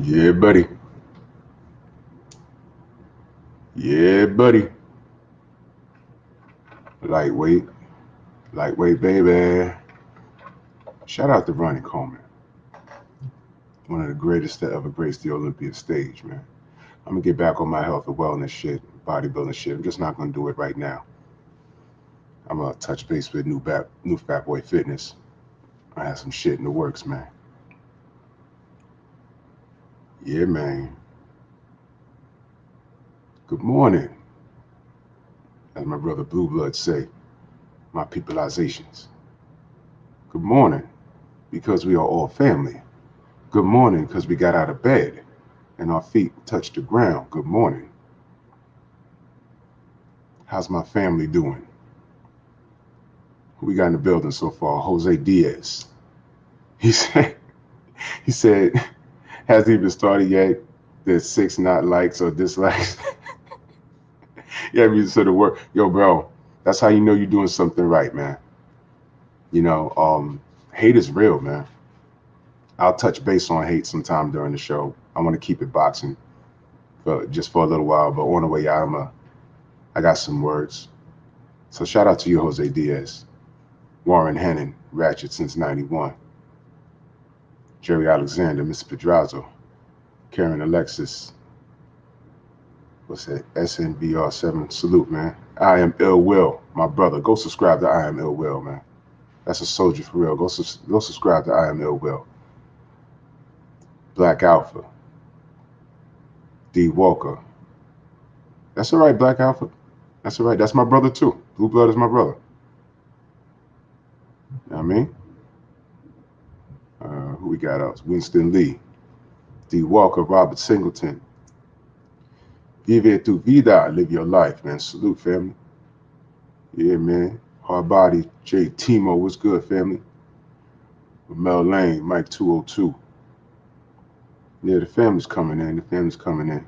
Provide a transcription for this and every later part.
Yeah, buddy. Yeah, buddy. Lightweight. Lightweight, baby. Shout out to Ronnie Coleman. One of the greatest to ever grace the Olympian stage, man. I'm going to get back on my health and wellness shit, bodybuilding shit. I'm just not going to do it right now. I'm going to touch base with new Fat Boy Fitness. I have some shit in the works, man. Yeah, man. Good morning. As my brother Blue Blood say, my peopleizations. Good morning, because we are all family. Good morning, because we got out of bed and our feet touched the ground. Good morning. How's my family doing? Who we got in the building so far? Jose Diaz. He said, he said, hasn't even started yet. There's 6 not likes or dislikes. Yeah, we said the word. Yo, bro, that's how you know you're doing something right, man. You know, hate is real, man. I'll touch base on hate sometime during the show. I want to keep it boxing for a little while, but on the way out, I got some words. So shout out to you, Jose Diaz, Warren Hennon, Ratchet since '91, Jerry Alexander, Mr. Pedrazo, Karen Alexis, what's that? SNBR7. Salute, man. I am Ill Will, my brother. Go subscribe to I am Ill Will, man. That's a soldier for real. Go subscribe to I am Ill Will. Black Alpha, D Walker. That's all right, Black Alpha. That's all right. That's my brother too. Blue Blood is my brother. You know what I mean? Who we got else? Winston Lee, D Walker, Robert Singleton. Vive tu vida, live your life, man. Salute, family. Yeah, man. Hard body, J Timo, what's good, family? Mel Lane, Mike 202. Yeah, the family's coming in. The family's coming in.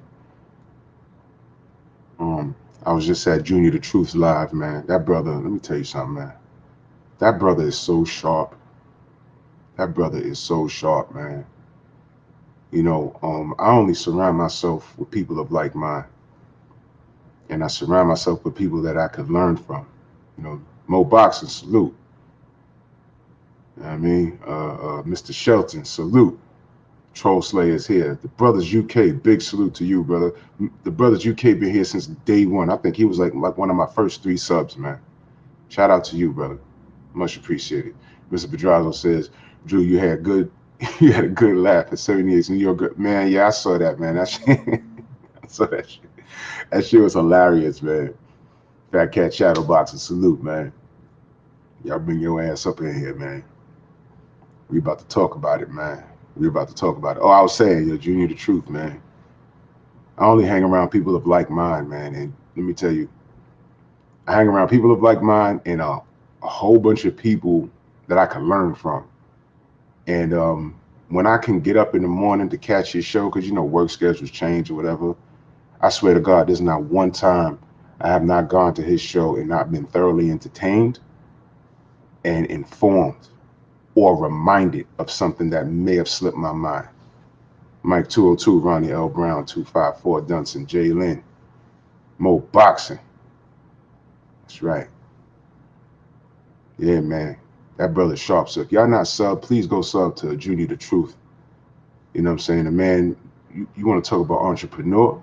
I was just at Junior the Truth Live, man. That brother, let me tell you something, man. That brother is so sharp. That brother is so sharp, man. You know, I only surround myself with people of like mind, and I surround myself with people that I could learn from. Mo Boxing, salute. You know what I mean? Mr. Shelton, salute. Troll Slayer's here. The Brothers UK, big salute to you, brother. The Brothers UK been here since day one. I think he was like one of my first 3 subs, man. Shout out to you, brother. Much appreciated. Mr. Pedrazo says, Drew, you had you had a good laugh at 78 New York. Man, yeah, I saw that, man. That shit, I saw that shit. That shit was hilarious, man. Fat Cat Shadowboxer, salute, man. Y'all bring your ass up in here, man. We about to talk about it, man. We about to talk about it. Oh, I was saying, yo, Junior the Truth, man. I only hang around people of like mind, man. And let me tell you, I hang around people of like mind and a whole bunch of people that I can learn from. And when I can get up in the morning to catch his show, because work schedules change or whatever, I swear to God, there's not one time I have not gone to his show and not been thoroughly entertained and informed or reminded of something that may have slipped my mind. Mike 202, Ronnie L. Brown, 254, Dunson, Jay Lynn, Mo Boxing. That's right. Yeah, man. That brother sharp. So if y'all not sub, please go sub to Judy the Truth. You know what I'm saying? The man, you want to talk about entrepreneur? You know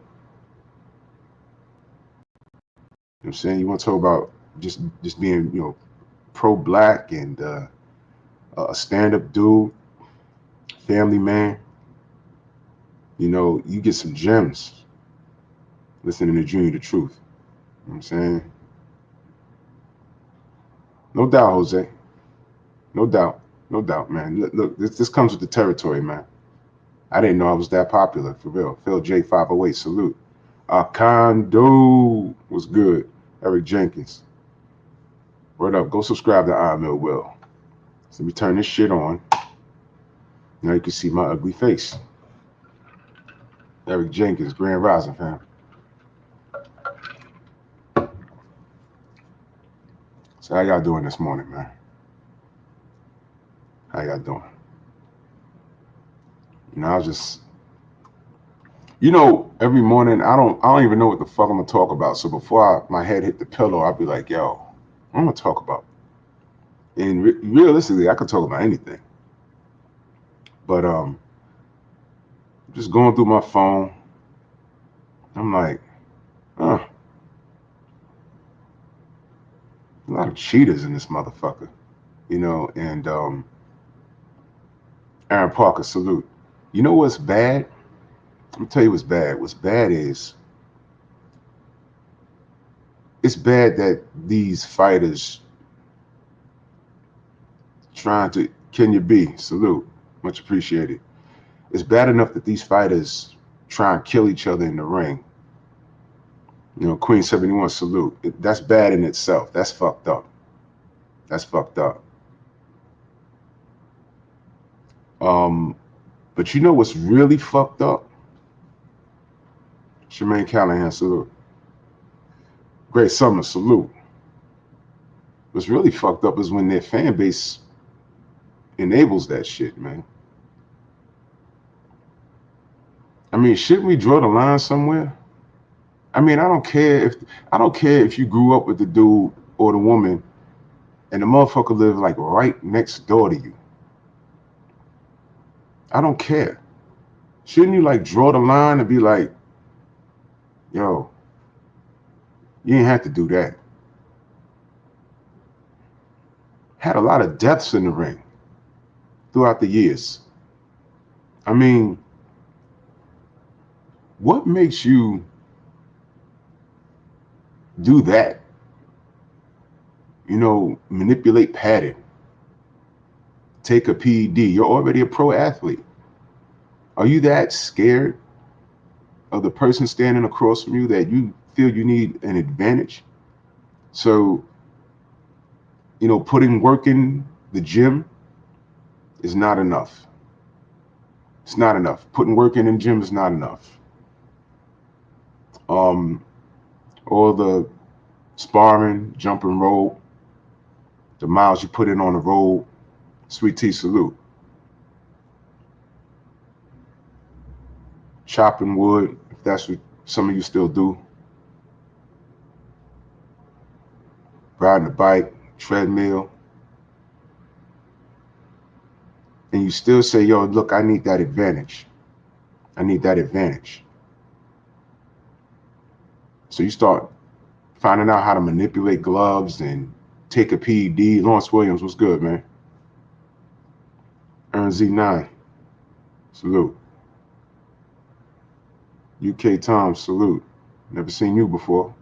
what I'm saying? You want to talk about just being, pro-black and a stand-up dude, family man. You get some gems listening to Junior the Truth. You know what I'm saying? No doubt, Jose. No doubt. No doubt, man. Look, this comes with the territory, man. I didn't know I was that popular, for real. Phil J508, salute. Akando was good. Eric Jenkins. Word up. Go subscribe to I Mill Will. So let me turn this shit on. Now you can see my ugly face. Eric Jenkins, Grand Rising, fam. So how y'all doing this morning, man? How y'all doing? I was just You know, every morning I don't even know what the fuck I'm gonna talk about. So before my head hit the pillow, I'll be like, yo, I'm gonna talk about. And realistically, I could talk about anything. But just going through my phone, I'm like, huh, a lot of cheaters in this motherfucker, you know. And Aaron Parker, salute. You know what's bad? Let me tell you what's bad. What's bad is it's bad that these fighters trying to. Can you be salute? Much appreciated. It's bad enough that these fighters try and kill each other in the ring. You know, Queen 71 salute. That's bad in itself. That's fucked up. That's fucked up. Um, but you know what's really fucked up? Jermaine Callahan, salute. Great Summer, salute. What's really fucked up is when their fan base enables that shit, man. I mean, shouldn't we draw the line somewhere? I mean, I don't care if you grew up with the dude or the woman and the motherfucker live like right next door to you. I don't care. Shouldn't you like draw the line and be like, yo, you ain't have to do that. Had a lot of deaths in the ring throughout the years. I mean, what makes you do that? You know, manipulate padding, take a PED. You're already a pro athlete. Are you that scared of the person standing across from you that you feel you need an advantage? So, you know, putting work in the gym is not enough. It's not enough. Putting work in the gym is not enough. Um, all the sparring, jumping rope, the miles you put in on the road, sweet tea salute. Chopping wood, if that's what some of you still do. Riding a bike, treadmill, and you still say, yo, look, I need that advantage. I need that advantage. So you start finding out how to manipulate gloves and take a PED. Lawrence Williams, what's good, man? Earn Z9, salute. UK Tom, salute. Never seen you before.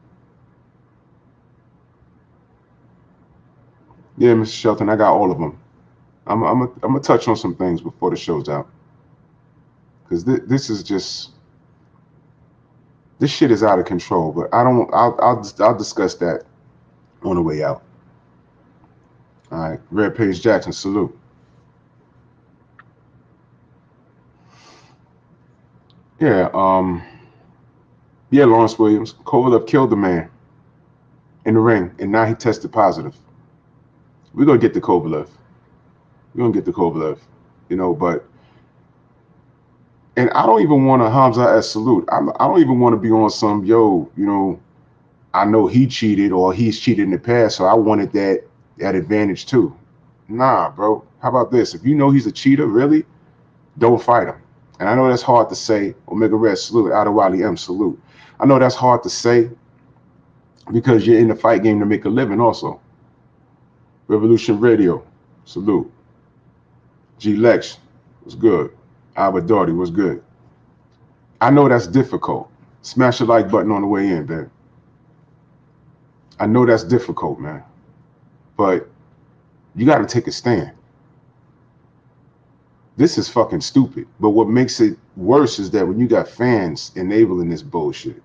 Yeah, Mr. Shelton, I got all of them. I'm gonna touch on some things before the show's out, because this is just this shit is out of control. But I don't. I'll discuss that on the way out. All right, Red Page Jackson, salute. Yeah, yeah, Lawrence Williams, Kovalev killed the man in the ring, and now he tested positive. We're gonna get the Kovalev. We're gonna get the Kovalev, you know. But and I don't even want to Hamza as salute. I don't even want to be on some yo, you know. I know he cheated or he's cheated in the past, so I wanted that advantage too. Nah, bro. How about this? If you know he's a cheater, really, don't fight him. And I know that's hard to say. Omega Red, salute. Adewale M, salute. I know that's hard to say because you're in the fight game to make a living also. Revolution Radio, salute. G Lex, was good. Albert Doherty, was good. I know that's difficult. Smash the like button on the way in, man. I know that's difficult, man. But you got to take a stand. This is fucking stupid. But what makes it worse is that when you got fans enabling this bullshit.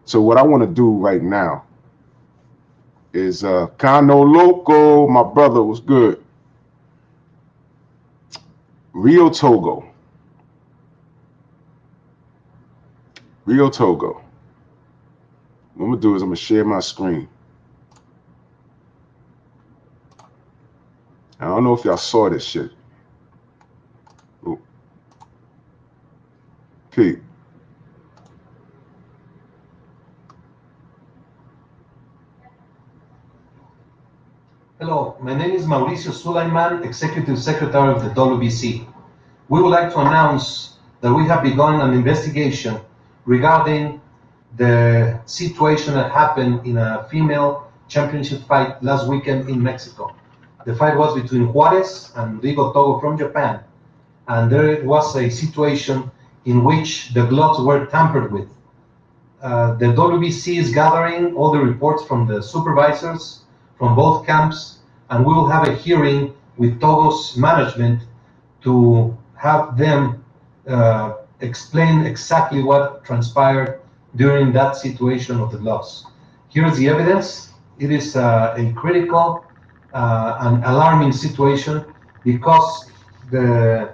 So what I want to do right now is Kano Loco, my brother, was good. Riyo Togo. Riyo Togo. What I'm gonna do is I'm gonna share my screen. I don't know if y'all saw this shit. Ooh. Pete. Mauricio Sulaiman, Executive Secretary of the WBC. We would like to announce that we have begun an investigation regarding the situation that happened in a female championship fight last weekend in Mexico. The fight was between Juarez and Riyo Togo from Japan, and there was a situation in which the gloves were tampered with. The WBC is gathering all the reports from the supervisors from both camps, and we will have a hearing with Togo's management to have them explain exactly what transpired during that situation of the gloves. Here's the evidence. It is a critical and alarming situation because the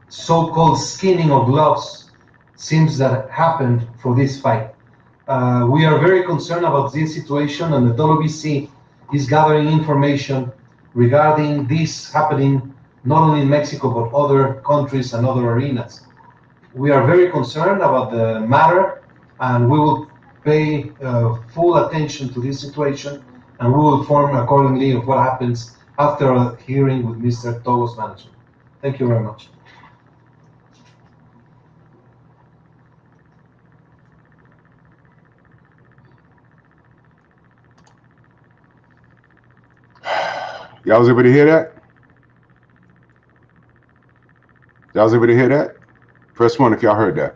so-called skinning of gloves seems that happened for this fight. We are very concerned about this situation, and the WBC is gathering information regarding this happening not only in Mexico but other countries and other arenas. We are very concerned about the matter, and we will pay full attention to this situation, and we will inform accordingly of what happens after a hearing with Mr. Togo's management. Thank you very much. Y'all was able to hear that? Y'all was able to hear that? Press 1 if y'all heard that.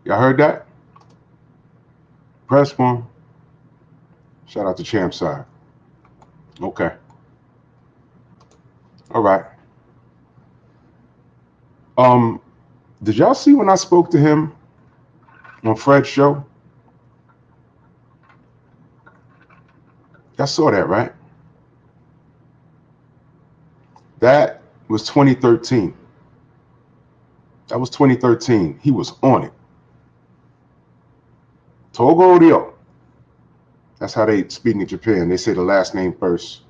Y'all heard that? Press 1. Shout out to Champ Side. Okay. All right. Did y'all see when I spoke to him on Fred's show? Y'all saw that, right? That was 2013. That was 2013. He was on it. Togo Riyo. That's how they speak in Japan. They say the last name first,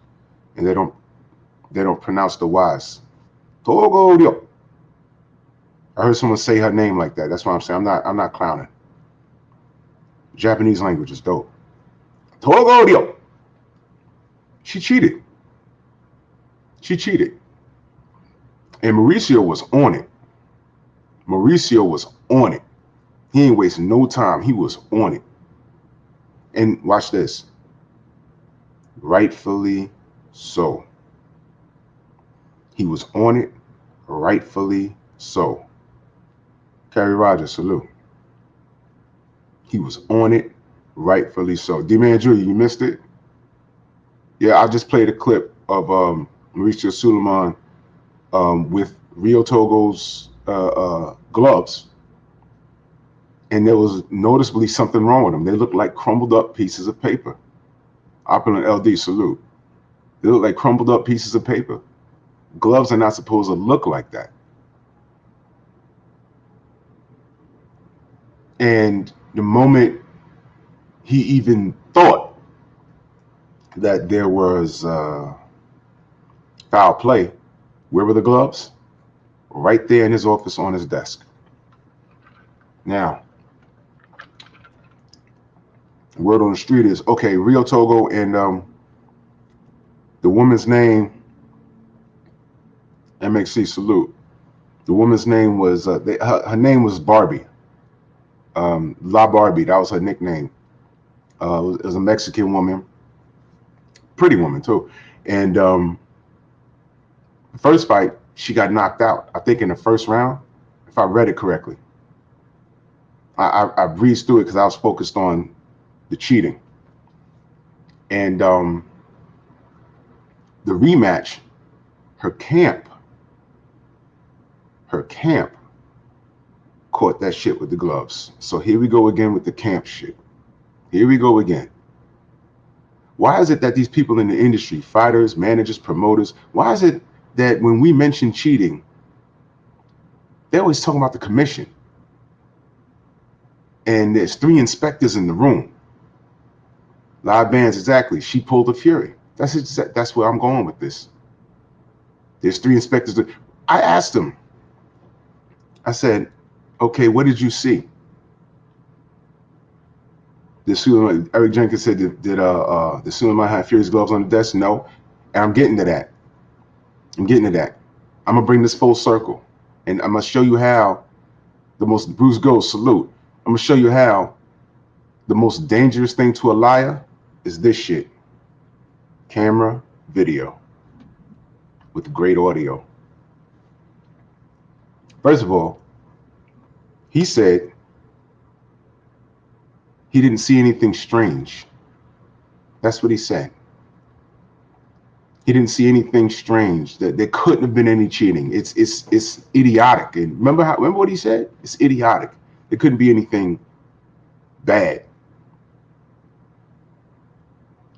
and they don't pronounce the Y's. Togo Riyo. I heard someone say her name like that. That's what I'm saying. I'm not clowning. Japanese language is dope. Togo Riyo. She cheated. She cheated. And Mauricio was on it. Mauricio was on it. He ain't wasting no time. He was on it. And watch this. Rightfully so. He was on it. Rightfully so. Kerry Rogers, salute. He was on it. Rightfully so. D-Man Jr., you missed it? Yeah, I just played a clip of Mauricio Sulaiman with Riyo Togo's gloves, and there was noticeably something wrong with them. They looked like crumbled up pieces of paper. Opulent LD, salute. They look like crumbled up pieces of paper. Gloves are not supposed to look like that. And the moment he even thought that there was foul play, where were the gloves? Right there in his office on his desk. Now, word on the street is, okay, Riyo Togo and the woman's name, MXC, salute. The woman's name was, her name was Barbie. La Barbie, that was her nickname. It was a Mexican woman. Pretty woman, too. And the first fight, she got knocked out, I think in the first round, if I read it correctly. I breezed through it because I was focused on the cheating. And the rematch, her camp caught that shit with the gloves. So here we go again with the camp shit. Here we go again. Why is it that these people in the industry, fighters, managers, promoters, why is it that when we mention cheating, they're always talking about the commission? And there's 3 inspectors in the room. Live bands, exactly. She pulled a fury. That's where I'm going with this. There's 3 inspectors. I asked them. I said, okay, what did you see? Did Sulaiman, Eric Jenkins said, did Sulaiman have Fury's gloves on the desk? No. And I'm getting to that. I'm going to bring this full circle. And I'm going to show you how the most, Bruce Gold, salute. I'm going to show you how the most dangerous thing to a liar is this shit. Camera, video, with great audio. First of all, he said he didn't see anything strange. That's what he said. He didn't see anything strange. That there couldn't have been any cheating. It's idiotic. And remember what he said? It's idiotic. There couldn't be anything bad.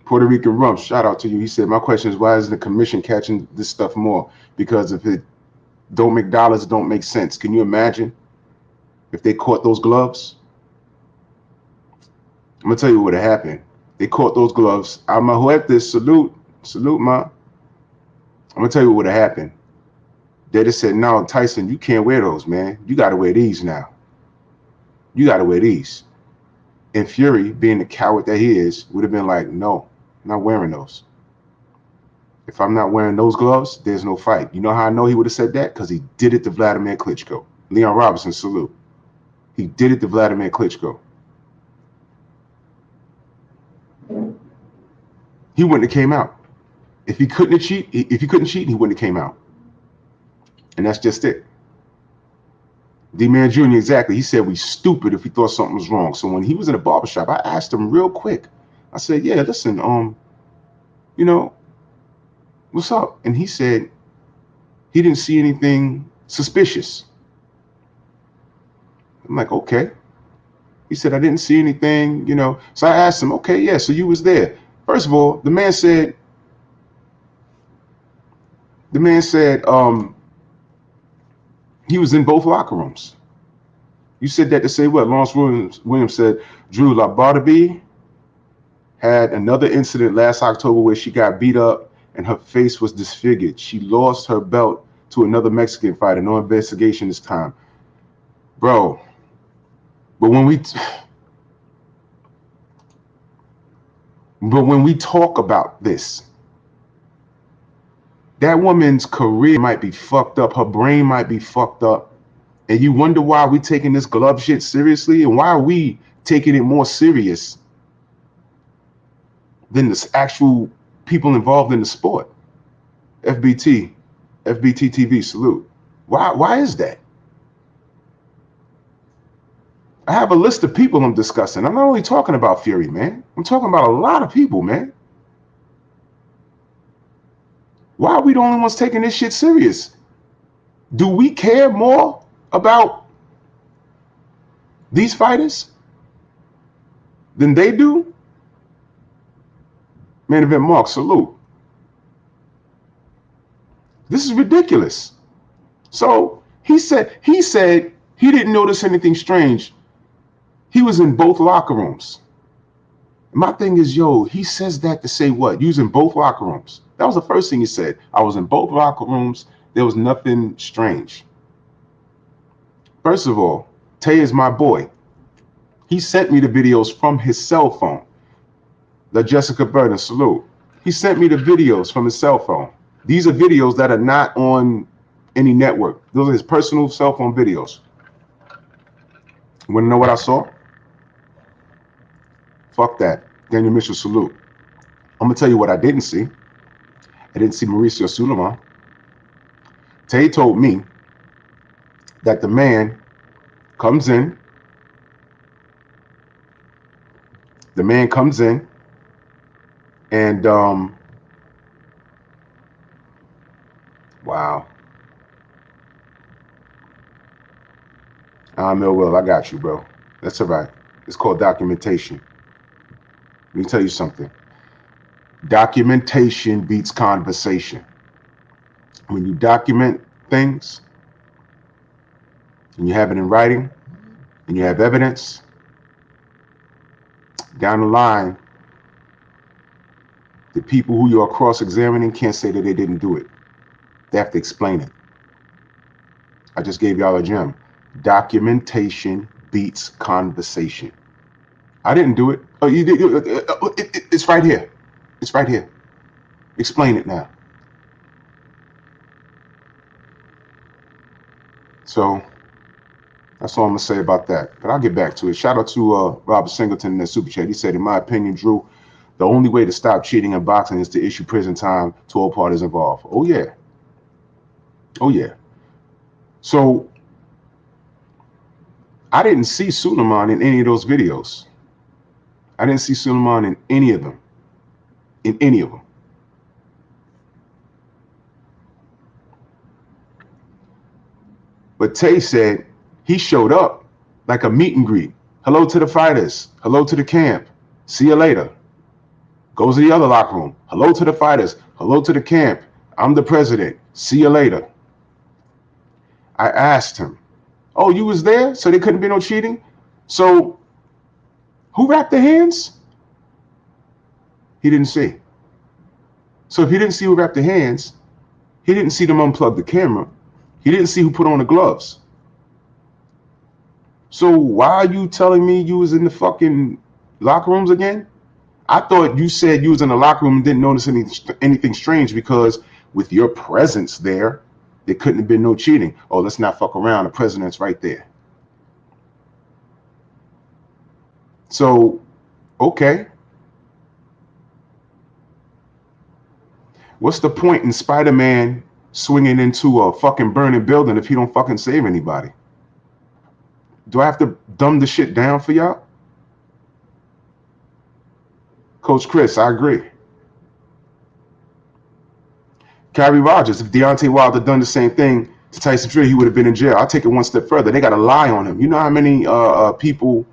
Puerto Rican Rump, shout out to you. He said, my question is, why isn't the commission catching this stuff more? Because if it don't make dollars, it don't make sense. Can you imagine if they caught those gloves? I'm gonna tell you what would have happened. They caught those gloves. I'm a huete, salute, ma. I'm gonna tell you what would have happened. They just said, no, Tyson, you can't wear those, man. You gotta wear these now. You gotta wear these. And Fury, being the coward that he is, would have been like, no, I'm not wearing those. If I'm not wearing those gloves, there's no fight. You know how I know he would have said that? Because he did it to Vladimir Klitschko. Leon Robinson, salute. He did it to Vladimir Klitschko. He wouldn't have came out. If he couldn't cheat, he wouldn't have came out. And that's just it. D-Man Jr., exactly. He said we stupid if we thought something was wrong. So when he was in a barbershop, I asked him real quick. I said, yeah, listen, you know, what's up? And he said he didn't see anything suspicious. I'm like, okay. He said, I didn't see anything, you know. So I asked him, okay, yeah, so you was there. First of all, the man said, he was in both locker rooms. You said that to say what? Lawrence Williams said, Drew Labarthe had another incident last October where she got beat up and her face was disfigured. She lost her belt to another Mexican fighter. No investigation this time. Bro, but when we talk about this, that woman's career might be fucked up. Her brain might be fucked up. And you wonder why we taking this glove shit seriously, and why are we taking it more serious than the actual people involved in the sport? FBT TV, salute. Why is that? I have a list of people I'm discussing. I'm not only talking about Fury, man. I'm talking about a lot of people, man. Why are we the only ones taking this shit serious? Do we care more about these fighters than they do? Main Event Mark, salute. This is ridiculous. So he said he didn't notice anything strange. He was in both locker rooms. My thing is, yo, he says that to say what? You was in both locker rooms. That was the first thing he said. I was in both locker rooms. There was nothing strange. First of all, Tay is my boy. He sent me the videos from his cell phone. The Jessica Burden, salute. He sent me the videos from his cell phone. These are videos that are not on any network. Those are his personal cell phone videos. You want to know what I saw? Fuck that. Daniel Mitchell, salute. I'm going to tell you what I didn't see. I didn't see Mauricio Sulaiman. Tay told me that the man comes in. The man comes in and wow. Will, I got you, bro. That's all right. It's called documentation. Let me tell you something. Documentation beats conversation. When you document things, and you have it in writing, and you have evidence, down the line, the people who you are cross-examining can't say that they didn't do it. They have to explain it. I just gave y'all a gem. Documentation beats conversation. I didn't do it. Oh, you did. It's right here. It's right here. Explain it now. So that's all I'm gonna say about that. But I'll get back to it. Shout out to Robert Singleton in the super chat. He said, in my opinion, Drew, the only way to stop cheating in boxing is to issue prison time to all parties involved. Oh yeah. Oh yeah. So I didn't see Sulaiman in any of those videos. I didn't see Sulaiman in any of them. In any of them. But Tay said he showed up like a meet and greet. Hello to the fighters. Hello to the camp. See you later. Goes to the other locker room. Hello to the fighters. Hello to the camp. I'm the president. See you later. I asked him, oh, you was there? So there couldn't be no cheating? So who wrapped the hands? He didn't see. So if he didn't see who wrapped the hands, he didn't see them unplug the camera. He didn't see who put on the gloves. So why are you telling me you was in the fucking locker rooms again? I thought you said you was in the locker room and didn't notice anything strange because with your presence there couldn't have been no cheating. Oh, let's not fuck around. The president's right there. So, okay. What's the point in Spider-Man swinging into a fucking burning building if he don't fucking save anybody? Do I have to dumb the shit down for y'all? Coach Chris, I agree. Kyrie Rogers, if Deontay Wilder done the same thing to Tyson Fury, he would have been in jail. I'll take it one step further. They got to lie on him. You know how many people,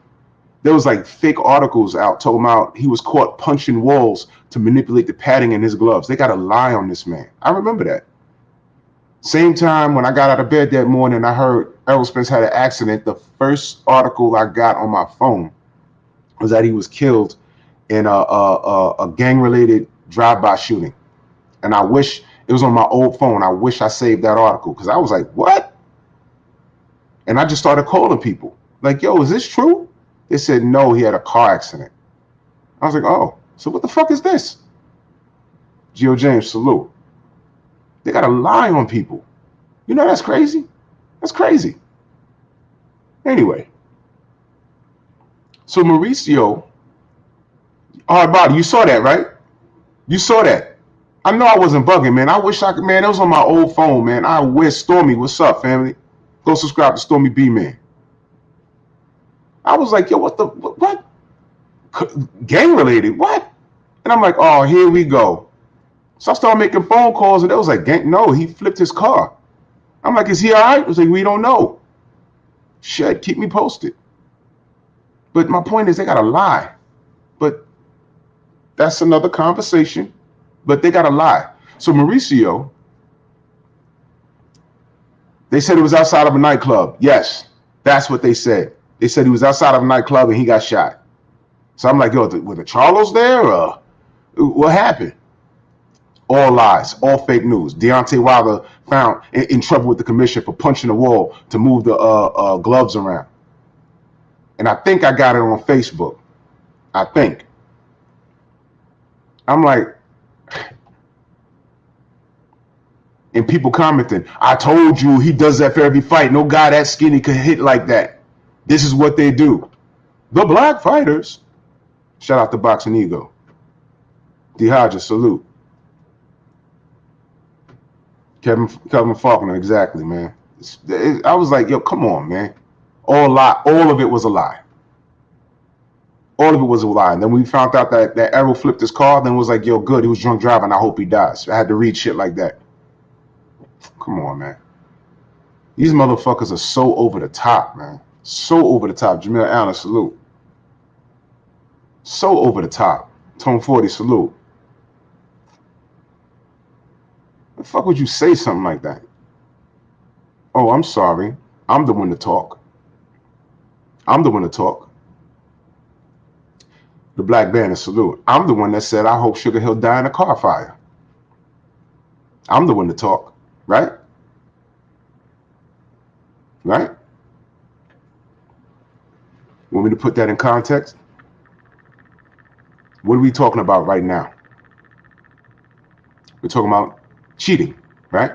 there was like fake articles out talking about he was caught punching walls to manipulate the padding in his gloves. They got to lie on this man. I remember that. Same time when I got out of bed that morning, I heard Errol Spence had an accident. The first article I got on my phone was that he was killed in a gang-related drive-by shooting. And I wish it was on my old phone. I wish I saved that article because I was like, what? And I just started calling people. Like, yo, is this true? They said, no, he had a car accident. I was like, oh, so what the fuck is this? Geo James, salute. They got to lie on people. You know, that's crazy. That's crazy. Anyway. So Mauricio, hard body, you saw that, right? You saw that. I know I wasn't bugging, man. I wish I could, man. It was on my old phone, man. I wish. Stormy, what's up, family? Go subscribe to Stormy B, man. I was like, yo, what? Gang related? What? And I'm like, oh, here we go. So I started making phone calls, and it was like, gang. No, he flipped his car. I'm like, is he all right? I was like, we don't know. Shit, keep me posted. But my point is, they gotta lie. But that's another conversation. But they gotta lie. So Mauricio, they said he was outside of a nightclub. Yes, that's what they said. They said he was outside of a nightclub and he got shot. So I'm like, yo, were the Charlos there? Or what happened? All lies, all fake news. Deontay Wilder found in trouble with the commission for punching the wall to move the gloves around. And I think I got it on Facebook. I think. I'm like, and people commenting, I told you he does that for every fight. No guy that skinny could hit like that. This is what they do. The black fighters. Shout out to Boxing Ego. D. Hodges, salute. Kevin Faulkner, exactly, man. I was like, yo, come on, man. All of it was a lie. All of it was a lie. And then we found out that Errol flipped his car, then it was like, yo, good, he was drunk driving. I hope he dies. I had to read shit like that. Come on, man. These motherfuckers are so over the top, man. So over the top. Jamil Allen, salute. So over the top. Tone 40, salute. The fuck would you say something like that? Oh, I'm sorry. I'm the one to talk. I'm the one to talk. The Black Banner, salute. I'm the one that said, I hope Sugar Hill die in a car fire. I'm the one to talk, right? Right? Want me to put that in context? What are we talking about right now? We're talking about cheating, right?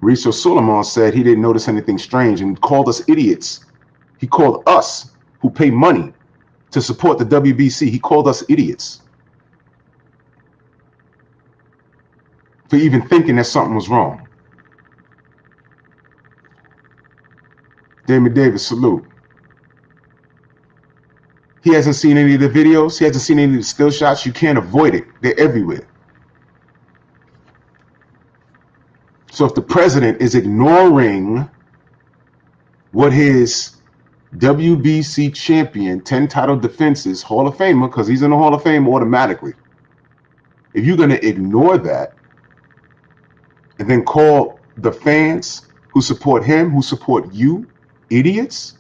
Mauricio Sulaiman said he didn't notice anything strange and called us idiots. He called us, who pay money to support the WBC, he called us idiots for even thinking that something was wrong. Damon Davis, salute. He hasn't seen any of the videos. He hasn't seen any of the still shots. You can't avoid it. They're everywhere. So if the president is ignoring what his WBC champion, 10 title defenses, Hall of Famer, because he's in the Hall of Fame automatically. If you're going to ignore that and then call the fans who support him, who support you, idiots,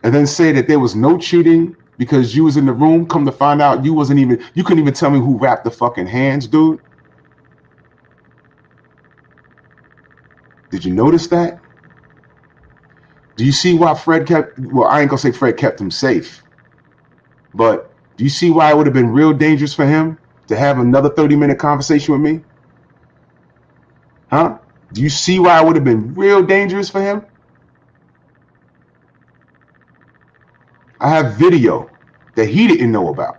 and then say that there was no cheating because you was in the room, come to find out you couldn't even tell me who wrapped the fucking hands, dude. Did you notice that? Do you see why Fred kept, well, I ain't gonna say Fred kept him safe, but do you see why it would have been real dangerous for him to have another 30-minute conversation with me? Huh? Do you see why it would have been real dangerous for him? I have video that he didn't know about.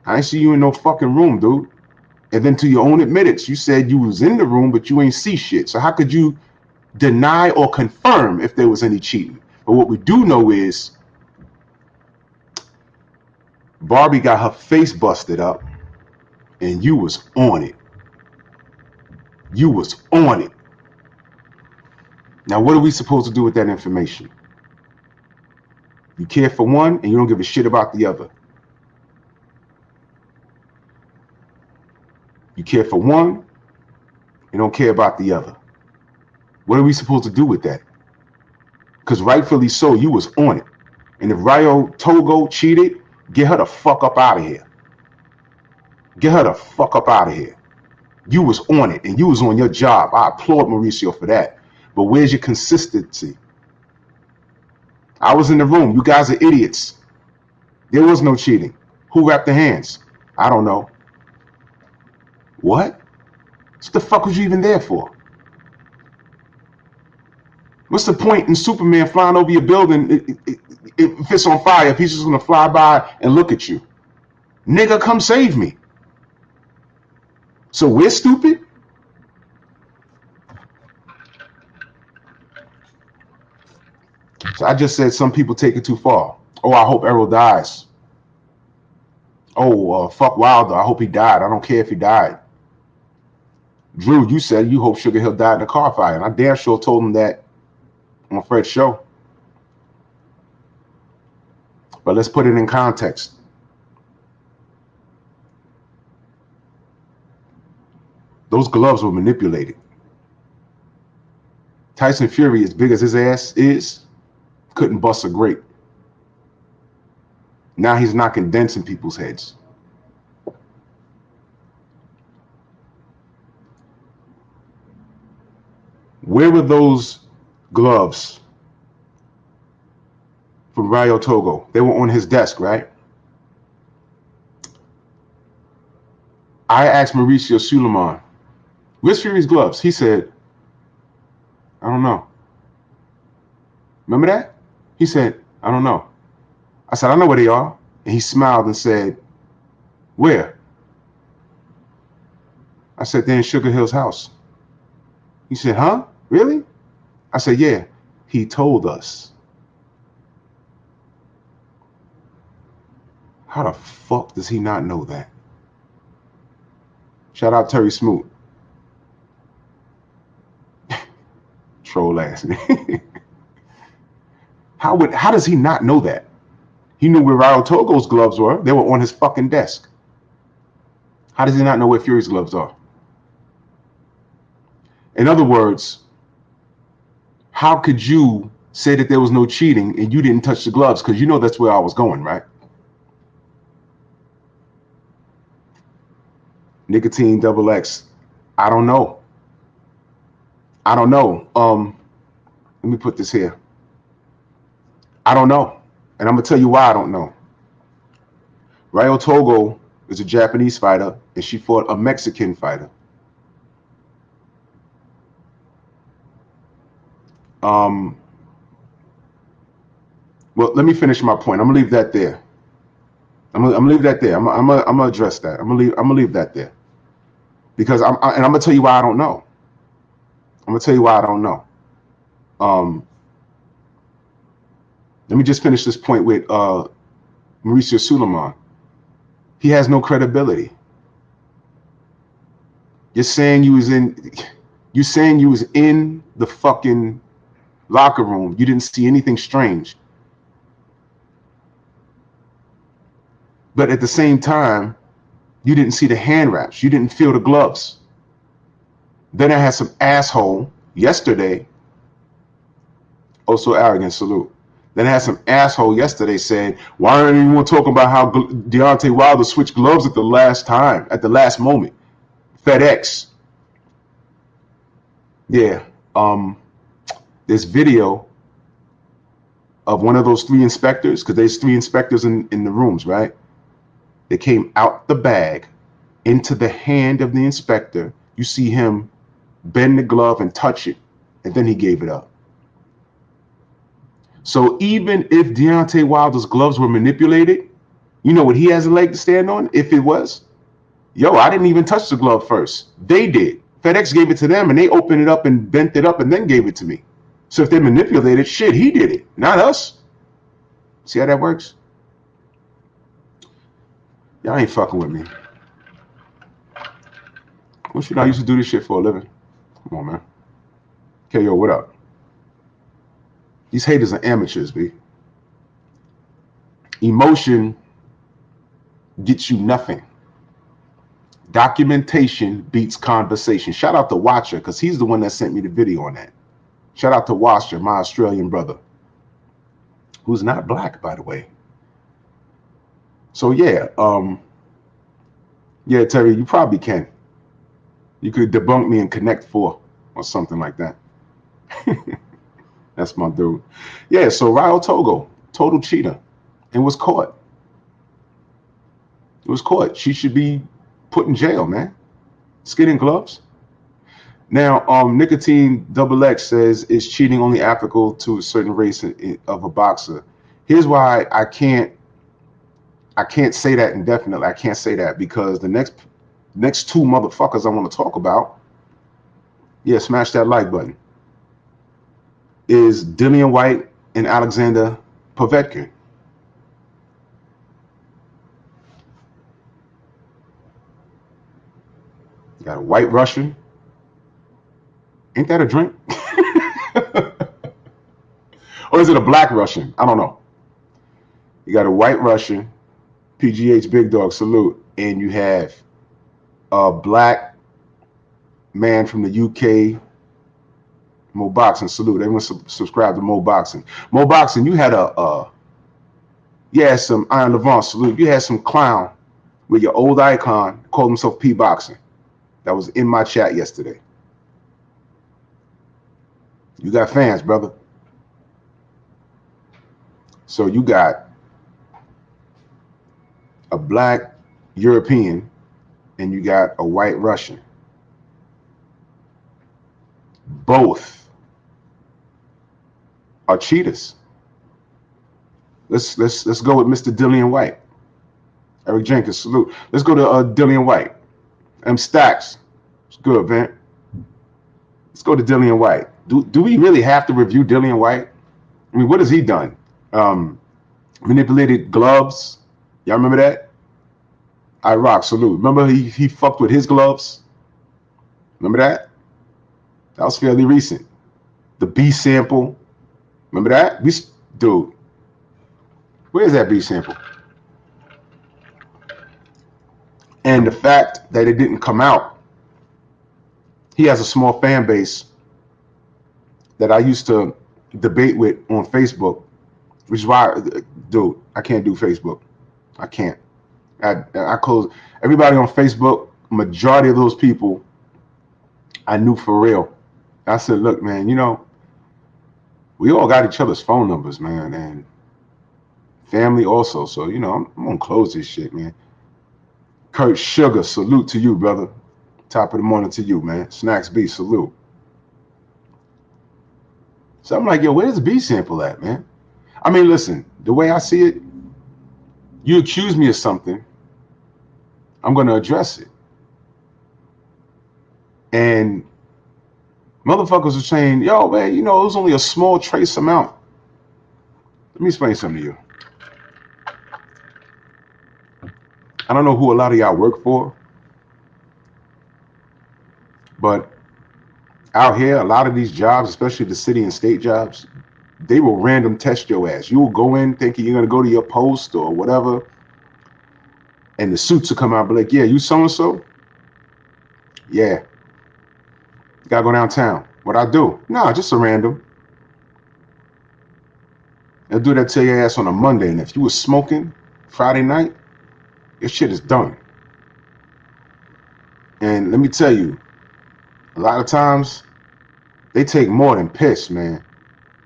I ain't see you in no fucking room, dude. And then to your own admittance, you said you was in the room, but you ain't see shit. So how could you deny or confirm if there was any cheating? But what we do know is Barbie got her face busted up and you was on it. You was on it. Now, what are we supposed to do with that information? You care for one and you don't give a shit about the other. You care for one and don't care about the other. What are we supposed to do with that? Because rightfully so, you was on it. And if Riyo Togo cheated, get her the fuck up out of here. Get her the fuck up out of here. You was on it and you was on your job. I applaud Mauricio for that. But where's your consistency? I was in the room. You guys are idiots. There was no cheating. Who wrapped the hands? I don't know. What? What the fuck was you even there for? What's the point in Superman flying over your building if it's on fire, if he's just gonna fly by and look at you? Nigga, come save me. So we're stupid? So I just said some people take it too far. Oh, I hope Errol dies. Oh, fuck Wilder. I hope he died. I don't care if he died. Drew, you said you hope Sugar Hill died in a car fire. And I damn sure told him that on Fred's show. But let's put it in context. Those gloves were manipulated. Tyson Fury, as big as his ass is, couldn't bust a grape. Now he's knocking dents in people's heads. Where were those gloves from Riyo Togo? They were on his desk, right? I asked Mauricio Sulaiman, where's Fury's gloves? He said, I don't know. Remember that? He said, I don't know. I said, I know where they are. And he smiled and said, where? I said, they're in Sugar Hill's house. He said, huh? Really? I said, yeah. He told us. How the fuck does he not know that? Shout out Terry Smoot. Troll ass. How does he not know that? He knew where Riyo Togo's gloves were. They were on his fucking desk. How does he not know where Fury's gloves are? In other words, how could you say that there was no cheating and you didn't touch the gloves? Because you know that's where I was going, right? Nicotine double X. I don't know. I don't know. Let me put this here. I don't know. And I'm going to tell you why I don't know. Riyo Togo is a Japanese fighter, and she fought a Mexican fighter. Well, let me finish my point. I'm gonna leave that there. I'm gonna leave that there. I'm gonna address that. I'm gonna leave that there because and I'm gonna tell you why I don't know. I'm gonna tell you why I don't know. Let me just finish this point with Mauricio Sulaiman. He has no credibility. You're saying you was in the fucking locker room. You didn't see anything strange. But at the same time, you didn't see the hand wraps. You didn't feel the gloves. Then I had some asshole yesterday. Also arrogant, salute. Then I had some asshole yesterday saying, why aren't anyone talking about how Deontay Wilder switched gloves at the last moment? FedEx. Yeah. There's video of one of those 3 inspectors, because there's 3 inspectors in the rooms, right? They came out the bag into the hand of the inspector. You see him bend the glove and touch it, and then he gave it up. So even if Deontay Wilder's gloves were manipulated, you know what he has a leg to stand on? If it was, I didn't even touch the glove first. They did. FedEx gave it to them, and they opened it up and bent it up and then gave it to me. So if they manipulated, shit, he did it, not us. See how that works? Y'all ain't fucking with me. Well, shit, I used to do this shit for a living. Come on, man. Okay, what up? These haters are amateurs, B. Emotion gets you nothing. Documentation beats conversation. Shout out to Watcher, because he's the one that sent me the video on that. Shout out to Watcher, my Australian brother, who's not black, by the way. So yeah, Terry, you probably can. You could debunk me in Connect 4 or something like that. That's my dude. Yeah, so Riyo Togo, total cheater, and was caught. She should be put in jail, man. Skin and gloves. Now, Nicotine XX says, is cheating only applicable to a certain race of a boxer? Here's why I can't say that indefinitely. I can't say that because the next 2 motherfuckers I want to talk about, smash that like button, is Dillian White and Alexander Povetkin. You got a white Russian. Ain't that a drink? Or is it a black Russian? I don't know. You got a white Russian, PGH Big Dog, salute, and you have a black man from the UK, Mo Boxing, salute. Everyone subscribe to Mo Boxing. Mo Boxing, you had some Iron Levant, salute. You had some clown with your old icon, called himself P Boxing. That was in my chat yesterday. You got fans, brother. So you got a black European and you got a white Russian. Both are cheaters. Let's go with Mr. Dillian White. Eric Jenkins, salute. Let's go to Dillian White. Stacks. It's good, man. Let's go to Dillian White. Do we really have to review Dillian White? I mean, what has he done? Manipulated gloves. Y'all remember that? I rock, salute. Remember he fucked with his gloves? Remember that? That was fairly recent. The B sample. Remember that? Dude. Where's that B sample? And the fact that it didn't come out. He has a small fan base that I used to debate with on Facebook, which is why, dude, I can't do Facebook. I can't. I close everybody on Facebook. Majority of those people I knew for real. I said, look, man, we all got each other's phone numbers, man, and family also. So, you know, I'm gonna close this shit, man. Kurt Sugar, salute to you, brother. Top of the morning to you, man. Snacks B, salute. So I'm like, yo, where's the B sample at, man? I mean, listen, the way I see it, you accuse me of something, I'm gonna address it. And motherfuckers are saying, yo, man, you know, it was only a small trace amount. Let me explain something to you. I don't know who a lot of y'all work for, but out here, a lot of these jobs, especially the city and state jobs, they will random test your ass. You will go in thinking you're gonna go to your post or whatever, and the suits will come out and be like, yeah, you so and so? Yeah. You gotta go downtown. What I do? Nah, just a random. They'll do that to your ass on a Monday, and if you was smoking Friday night, your shit is done. And let me tell you, a lot of times they take more than piss, man.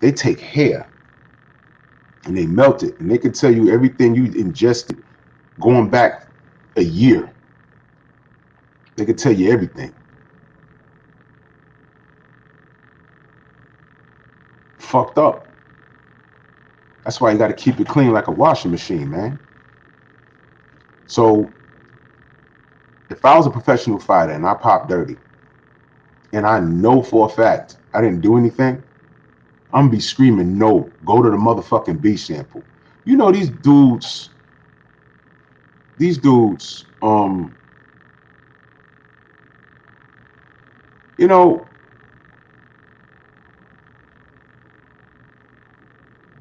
They take hair and they melt it, and they can tell you everything you ingested going back a year. They can tell you everything. Fucked up. That's why you got to keep it clean like a washing machine, man. So if I was a professional fighter and I popped dirty, and I know for a fact I didn't do anything, I'm gonna be screaming, no, go to the motherfucking B sample. You know, these dudes, you know,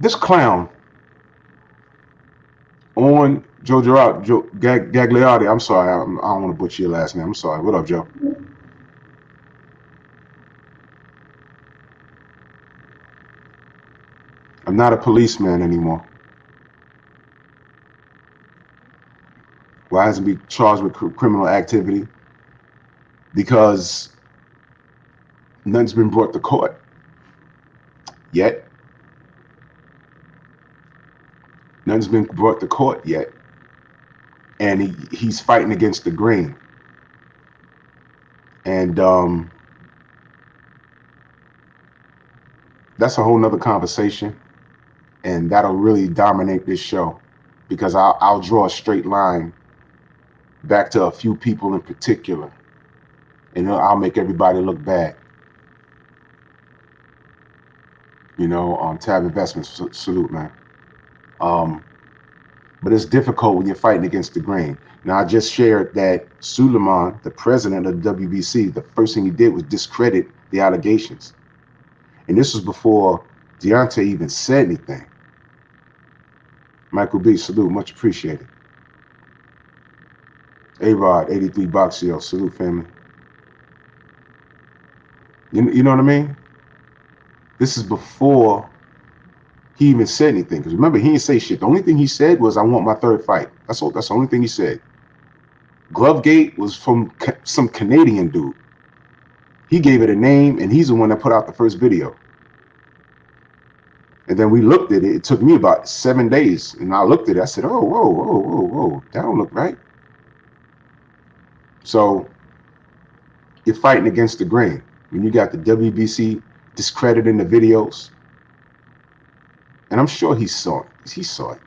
this clown on Gagliardi, I'm sorry, I don't want to butcher your last name. I'm sorry. What up, Joe? I'm not a policeman anymore. Why hasn't he been charged with criminal activity? Because none's been brought to court yet. None's been brought to court yet. And he's fighting against the grain. And that's a whole nother conversation. And that'll really dominate this show, because I'll draw a straight line back to a few people in particular, and I'll make everybody look bad. You know, Tab Investments, salute, man. But it's difficult when you're fighting against the grain. Now, I just shared that Sulaiman, the president of the WBC, the first thing he did was discredit the allegations. And this was before Deontay even said anything. Michael B, salute, much appreciated. A-Rod, 83 Boxio, salute, family. You know what I mean? This is before he even said anything. Because remember, he didn't say shit. The only thing he said was, I want my third fight. That's all. That's the only thing he said. Glovegate was from some Canadian dude. He gave it a name, and he's the one that put out the first video. And then we looked at it. It took me about 7 days. And I looked at it. I said, oh, whoa, whoa, whoa, whoa. That don't look right. So you're fighting against the grain. When you got the WBC discrediting the videos. And I'm sure he saw it. He saw it.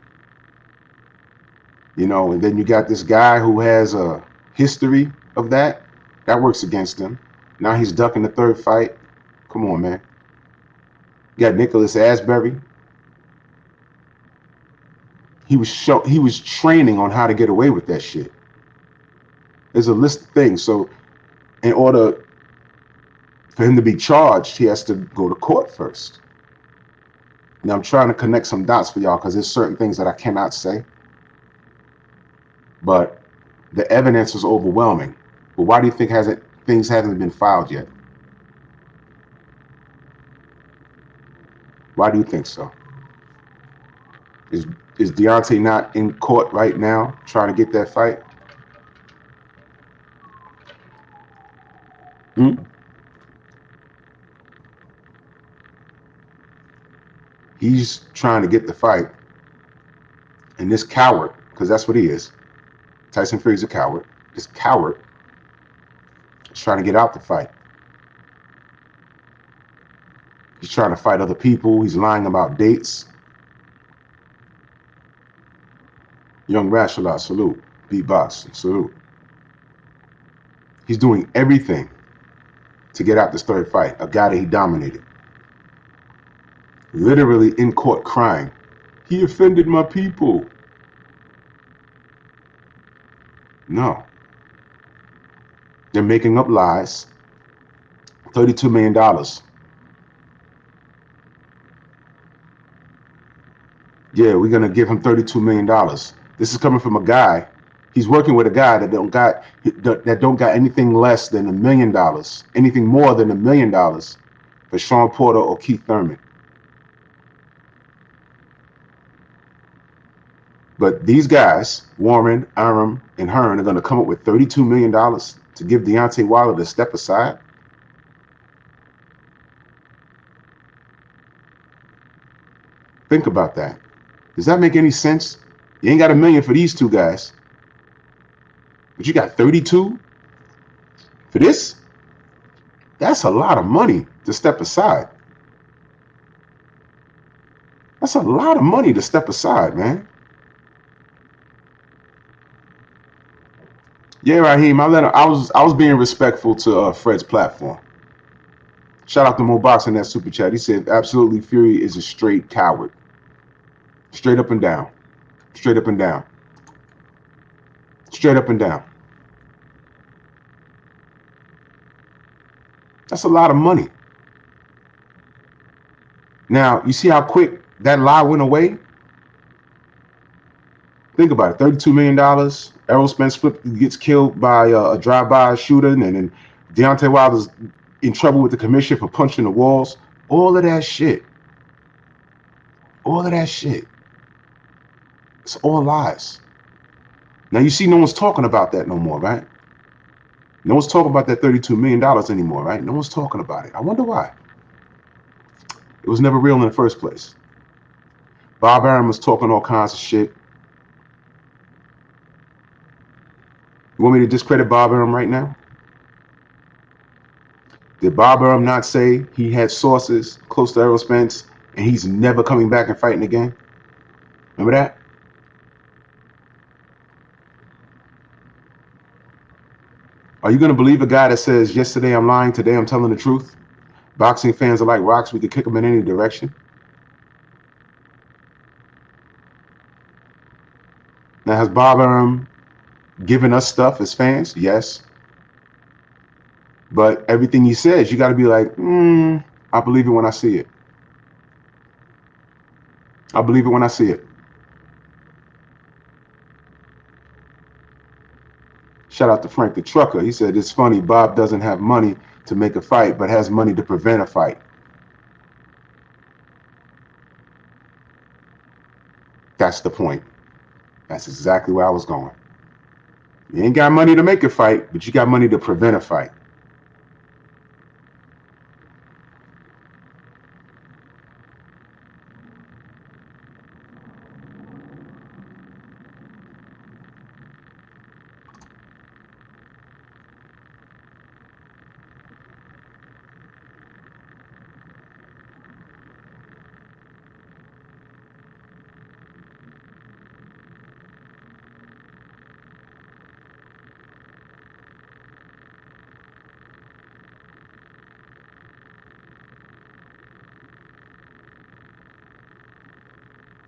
You know, and then you got this guy who has a history of that. That works against him. Now he's ducking the third fight. Come on, man. You got Nicholas Asbury. He was training on how to get away with that shit. There's a list of things. So in order for him to be charged, he has to go to court first. Now I'm trying to connect some dots for y'all, because there's certain things that I cannot say. But the evidence is overwhelming. But why do you think things haven't been filed yet? Why do you think so? Is Deontay not in court right now trying to get that fight? He's trying to get the fight. And this coward, because that's what he is, Tyson Fury's a coward. This coward is trying to get out the fight. He's trying to fight other people. He's lying about dates. Young Rashalat, salute. Beatbox, salute. He's doing everything to get out this third fight, a guy that he dominated. Literally in court crying. He offended my people. No. They're making up lies. $32 million. Yeah, we're going to give him $32 million. This is coming from a guy. He's working with a guy that don't got anything less than $1 million, anything more than $1 million for Sean Porter or Keith Thurman. But these guys, Warren, Arum, and Hearn, are going to come up with $32 million to give Deontay Wilder to step aside. Think about that. Does that make any sense? You ain't got $1 million for these two guys, but you got 32 for this? That's a lot of money to step aside. That's a lot of money to step aside, man. Yeah, Raheem, I was being respectful to Fred's platform. Shout out to Mo Box in that super chat. He said, absolutely, Fury is a straight coward. Straight up and down. Straight up and down. Straight up and down. That's a lot of money. Now, you see how quick that lie went away? Think about it. $32 million. Errol Spence gets killed by a drive-by shooting, and then Deontay Wilder's in trouble with the commission for punching the walls. All of that shit. All of that shit. It's all lies. Now, you see no one's talking about that no more, right? No one's talking about that $32 million anymore, right? No one's talking about it. I wonder why. It was never real in the first place. Bob Arum was talking all kinds of shit. You want me to discredit Bob Arum right now? Did Bob Arum not say he had sources close to Errol Spence and he's never coming back and fighting again? Remember that? Are you going to believe a guy that says, yesterday I'm lying, today I'm telling the truth? Boxing fans are like rocks. We could kick them in any direction. Now, has Bob Arum given us stuff as fans? Yes. But everything he says, you got to be like, I believe it when I see it. I believe it when I see it. Shout out to Frank the Trucker. He said, it's funny, Bob doesn't have money to make a fight, but has money to prevent a fight. That's the point. That's exactly where I was going. You ain't got money to make a fight, but you got money to prevent a fight.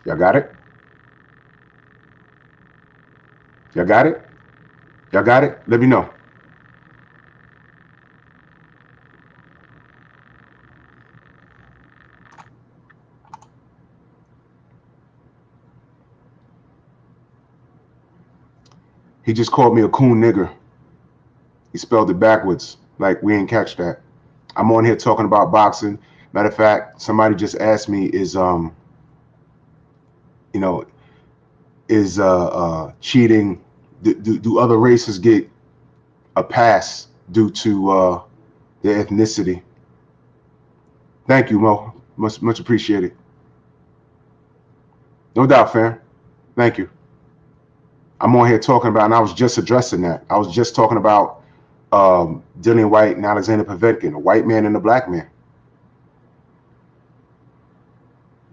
Y'all got it? Y'all got it? Y'all got it? Let me know. He just called me a coon nigger. He spelled it backwards. Like, we ain't catch that. I'm on here talking about boxing. Matter of fact, somebody just asked me, is cheating, do other races get a pass due to their ethnicity? Thank you, Mo. Much appreciated. No doubt, fam. Thank you. I'm on here talking about, and I was just addressing that. I was just talking about Dillian White and Alexander Povetkin, a white man and a black man.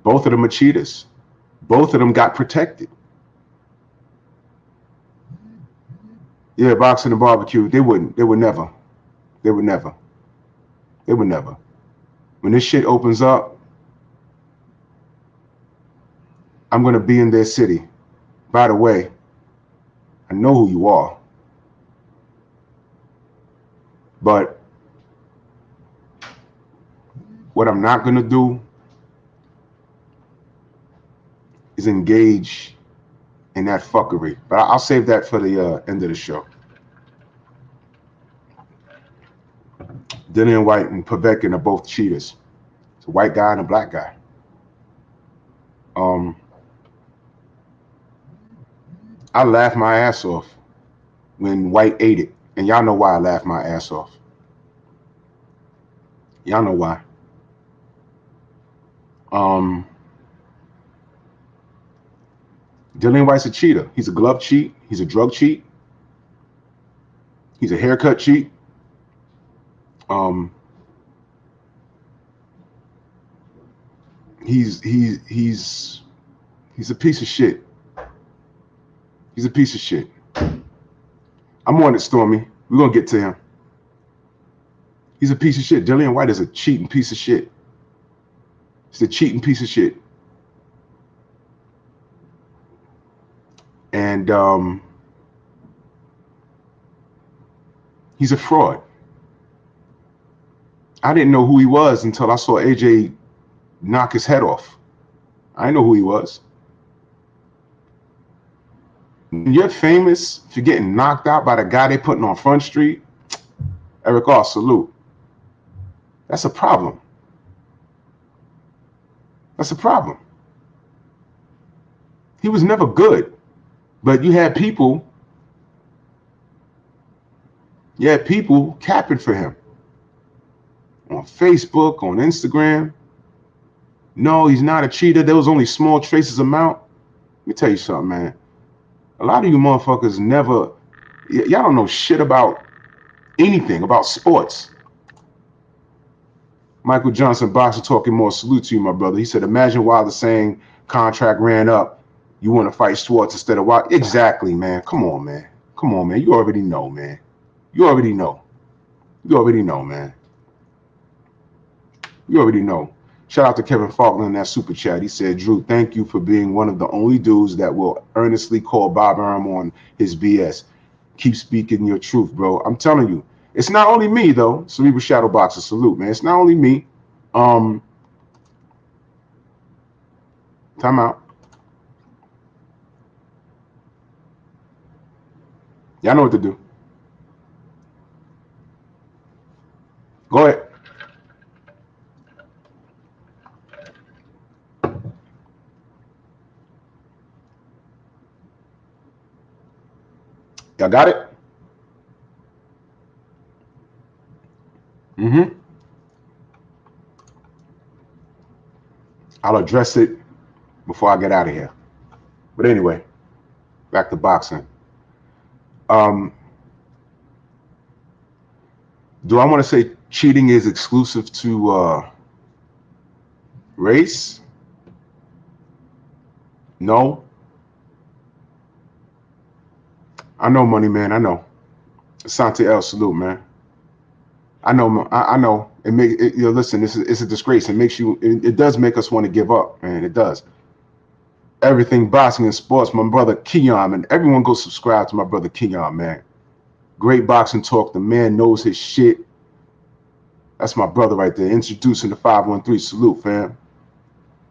Both of them are cheaters. Both of them got protected. Yeah, boxing and barbecue, they wouldn't. They would never. They would never. They would never. When this shit opens up, I'm going to be in their city. By the way, I know who you are. But what I'm not going to do is engage in that fuckery. But I'll save that for the end of the show. Dillian White and Povetkin are both cheaters. It's a white guy and a black guy. I laughed my ass off when White ate it. And y'all know why I laughed my ass off. Y'all know why. Dillian White's a cheater. He's a glove cheat. He's a drug cheat. He's a haircut cheat. He's a piece of shit. He's a piece of shit. I'm on it, Stormy. We're gonna get to him. He's a piece of shit. Dillian White is a cheating piece of shit. He's a cheating piece of shit. And he's a fraud. I didn't know who he was until I saw AJ knock his head off. I didn't know who he was. When you're famous for getting knocked out by the guy they putting on Front Street, Eric R., salute. That's a problem. That's a problem. He was never good, but you had people capping for him on Facebook, on Instagram. No, he's not a cheater. There was only small traces amount. Let me tell you something, man. A lot of you motherfuckers never, y'all don't know shit about anything, about sports. Michael Johnson, boxer talking more. Salute to you, my brother. He said, imagine Wilder saying contract ran up. You want to fight Schwartz instead of Wilder. Exactly, man. Come on, man. Come on, man. You already know, man. You already know. You already know, man. You already know. Shout out to Kevin Faulkner in that super chat. He said, Drew, thank you for being one of the only dudes that will earnestly call Bob Arum on his BS. Keep speaking your truth, bro. I'm telling you. It's not only me, though. Cerebral Shadow Boxer, salute, man. It's not only me. Time out. Y'all know what to do. Go ahead. Y'all got it? I'll address it before I get out of here. But anyway, back to boxing. Do I want to say cheating is exclusive to race? No. I know, money man. I know. Asante El, salute, man. I know. I know. It makes it, you know. Listen, it's a disgrace. It makes you. It does make us want to give up, man. It does. Everything boxing and sports. My brother Keon, and everyone go subscribe to my brother Keon, man. Great boxing talk. The man knows his shit. That's my brother right there. Introducing the 513. Salute, fam.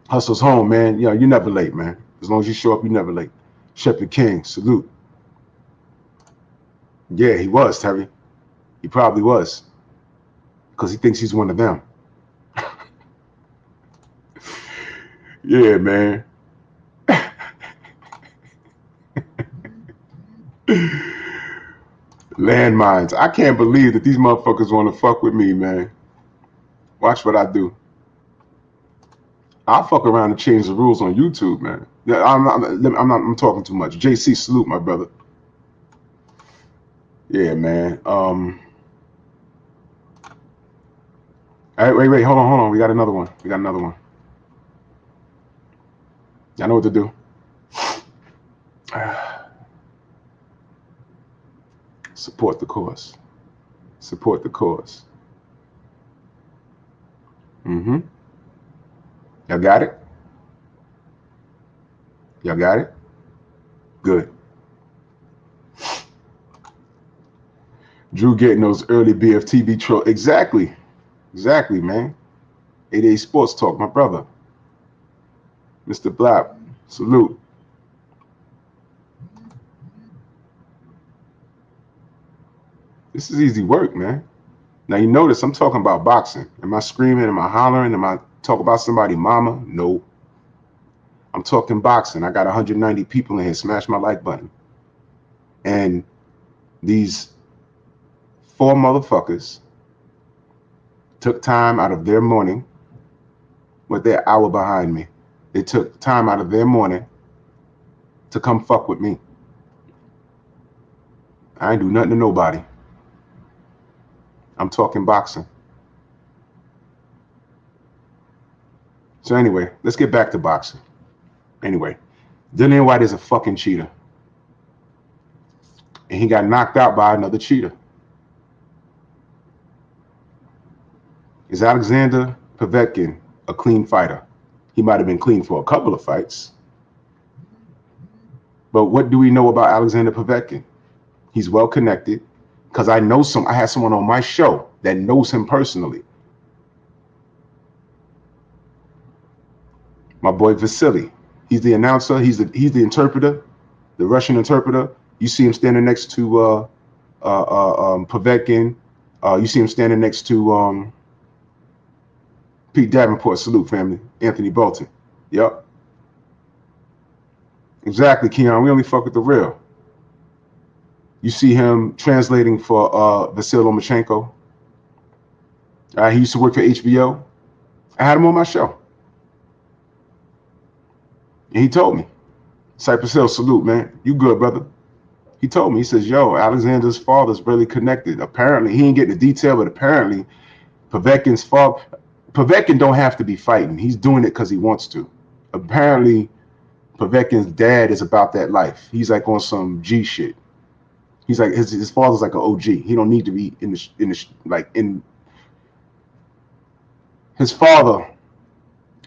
Hustle's home, man. You know, you're never late, man. As long as you show up, you're never late. Shepherd King, salute. Yeah, he was, Terry. He probably was. Because he thinks he's one of them. Yeah, man. Landmines. I can't believe that these motherfuckers want to fuck with me, man. Watch what I do. I'll fuck around and change the rules on YouTube, man. I'm talking too much. JC, salute, my brother. Yeah, man. Wait, hold on. We got another one. I know what to do. Support the cause. Mm-hmm. Y'all got it? Good. Drew getting those early BFTV troll. Exactly, man. 88 Sports Talk, my brother. Mr. Black, salute. This is easy work, man. Now you notice I'm talking about boxing. Am I screaming? Am I hollering? Am I talking about somebody mama? No. I'm talking boxing. I got 190 people in here. Smash my like button. And these 4 motherfuckers took time out of their morning, but they're an hour behind me. They took time out of their morning to come fuck with me. I ain't do nothing to nobody. I'm talking boxing. So anyway, let's get back to boxing. Anyway, Dillian White is a fucking cheater. And he got knocked out by another cheater. Is Alexander Povetkin a clean fighter? He might have been clean for a couple of fights. But what do we know about Alexander Povetkin? He's well connected, because I had someone on my show that knows him personally. My boy Vasily. He's the announcer, he's the interpreter, the Russian interpreter. You see him standing next to Povetkin. You see him standing next to Pete Davenport. Salute, family. Anthony Bolton. Yep. Exactly, Keon. We only fuck with the real. You see him translating for Vasyl Lomachenko. He used to work for HBO. I had him on my show. And he told me, Cypress Hill, salute, man. You good, brother. He told me, he says, yo, Alexander's father's really connected. Apparently, he ain't getting the detail, but apparently Povetkin's father, Povetkin don't have to be fighting. He's doing it because he wants to. Apparently, Povetkin's dad is about that life. He's like on some G shit. He's like, his father's like an OG. He don't need to be his father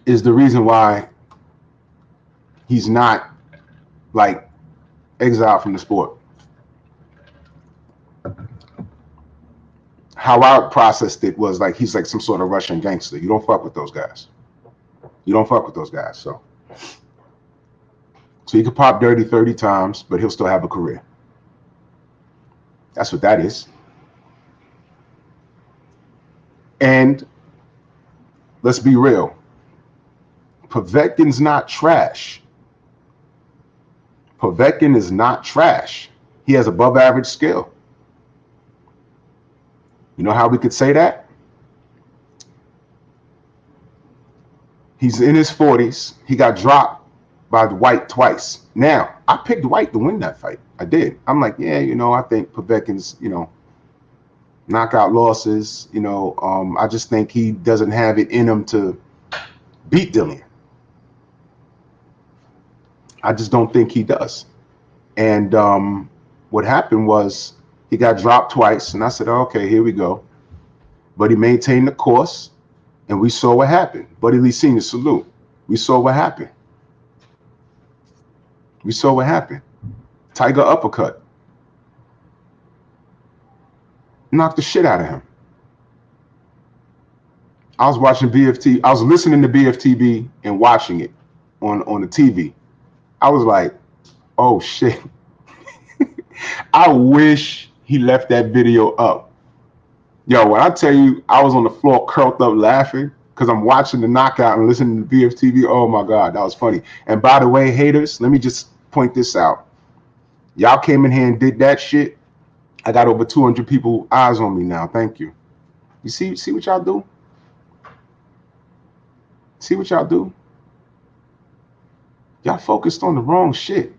is the reason why he's not like exiled from the sport. How I processed it was like he's like some sort of Russian gangster. You don't fuck with those guys. So he could pop dirty 30 times, but he'll still have a career. That's what that is. And let's be real. Povetkin's not trash. Povetkin is not trash. He has above average skill. You know how we could say that? He's in his 40s. He got dropped by White twice. Now, I picked White to win that fight. I did. I'm like, yeah, I think Povetkin's, knockout losses, I just think he doesn't have it in him to beat Dillian. I just don't think he does. And what happened was he got dropped twice, and I said, okay, here we go. But he maintained the course, and we saw what happened. Buddy Lee Sr., salute. We saw what happened. Tiger uppercut. Knocked the shit out of him. I was watching BFT. I was listening to BFTV and watching it on the TV. I was like, oh shit. I wish he left that video up. Yo, when I tell you I was on the floor curled up laughing because I'm watching the knockout and listening to BFTV. Oh my God, that was funny. And by the way, haters, let me just point this out. Y'all came in here and did that shit. I got over 200 people eyes on me now. Thank you. You see what y'all do? See what y'all do? Y'all focused on the wrong shit.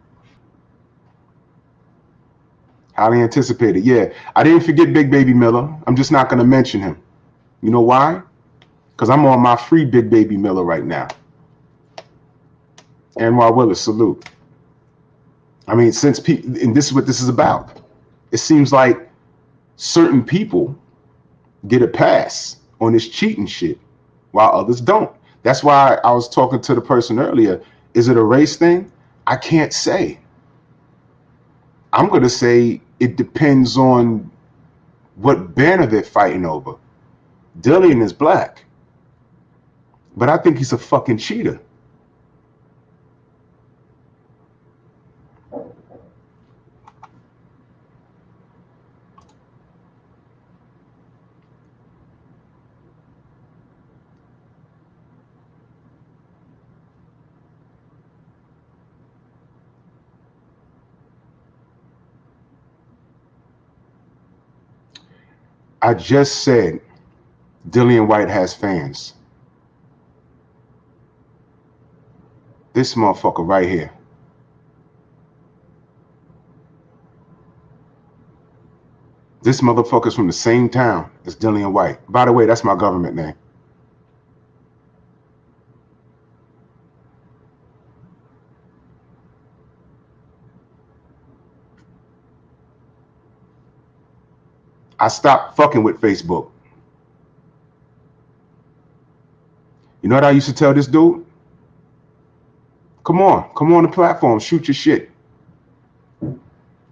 Highly anticipated. Yeah, I didn't forget Big Baby Miller. I'm just not going to mention him. You know why? Because I'm on my free Big Baby Miller right now. Anwar Willis, salute. I mean, and this is what this is about. It seems like certain people get a pass on this cheating shit while others don't. That's why I was talking to the person earlier. Is it a race thing? I can't say. I'm going to say it depends on what banner they're fighting over. Dillian is black, but I think he's a fucking cheater. I just said Dillian White has fans. This motherfucker right here. This motherfucker's from the same town as Dillian White. By the way, that's my government name. I stopped fucking with Facebook. You know what I used to tell this dude? Come on the platform, shoot your shit.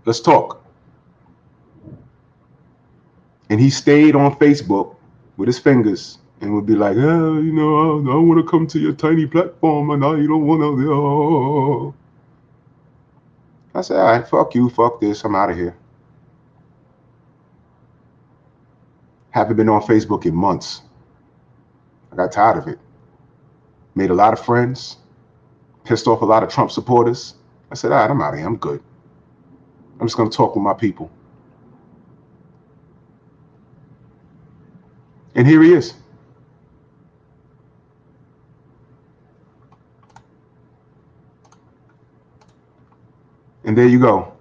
Let's talk. And he stayed on Facebook with his fingers and would be like, oh, you know, I want to come to your tiny platform and now you don't want to. Oh. I said, all right, fuck you, fuck this, I'm out of here. Haven't been on Facebook in months. I got tired of it. Made a lot of friends, pissed off a lot of Trump supporters. I said, all right, I'm out of here, I'm good. I'm just going to talk with my people. And here he is. And there you go.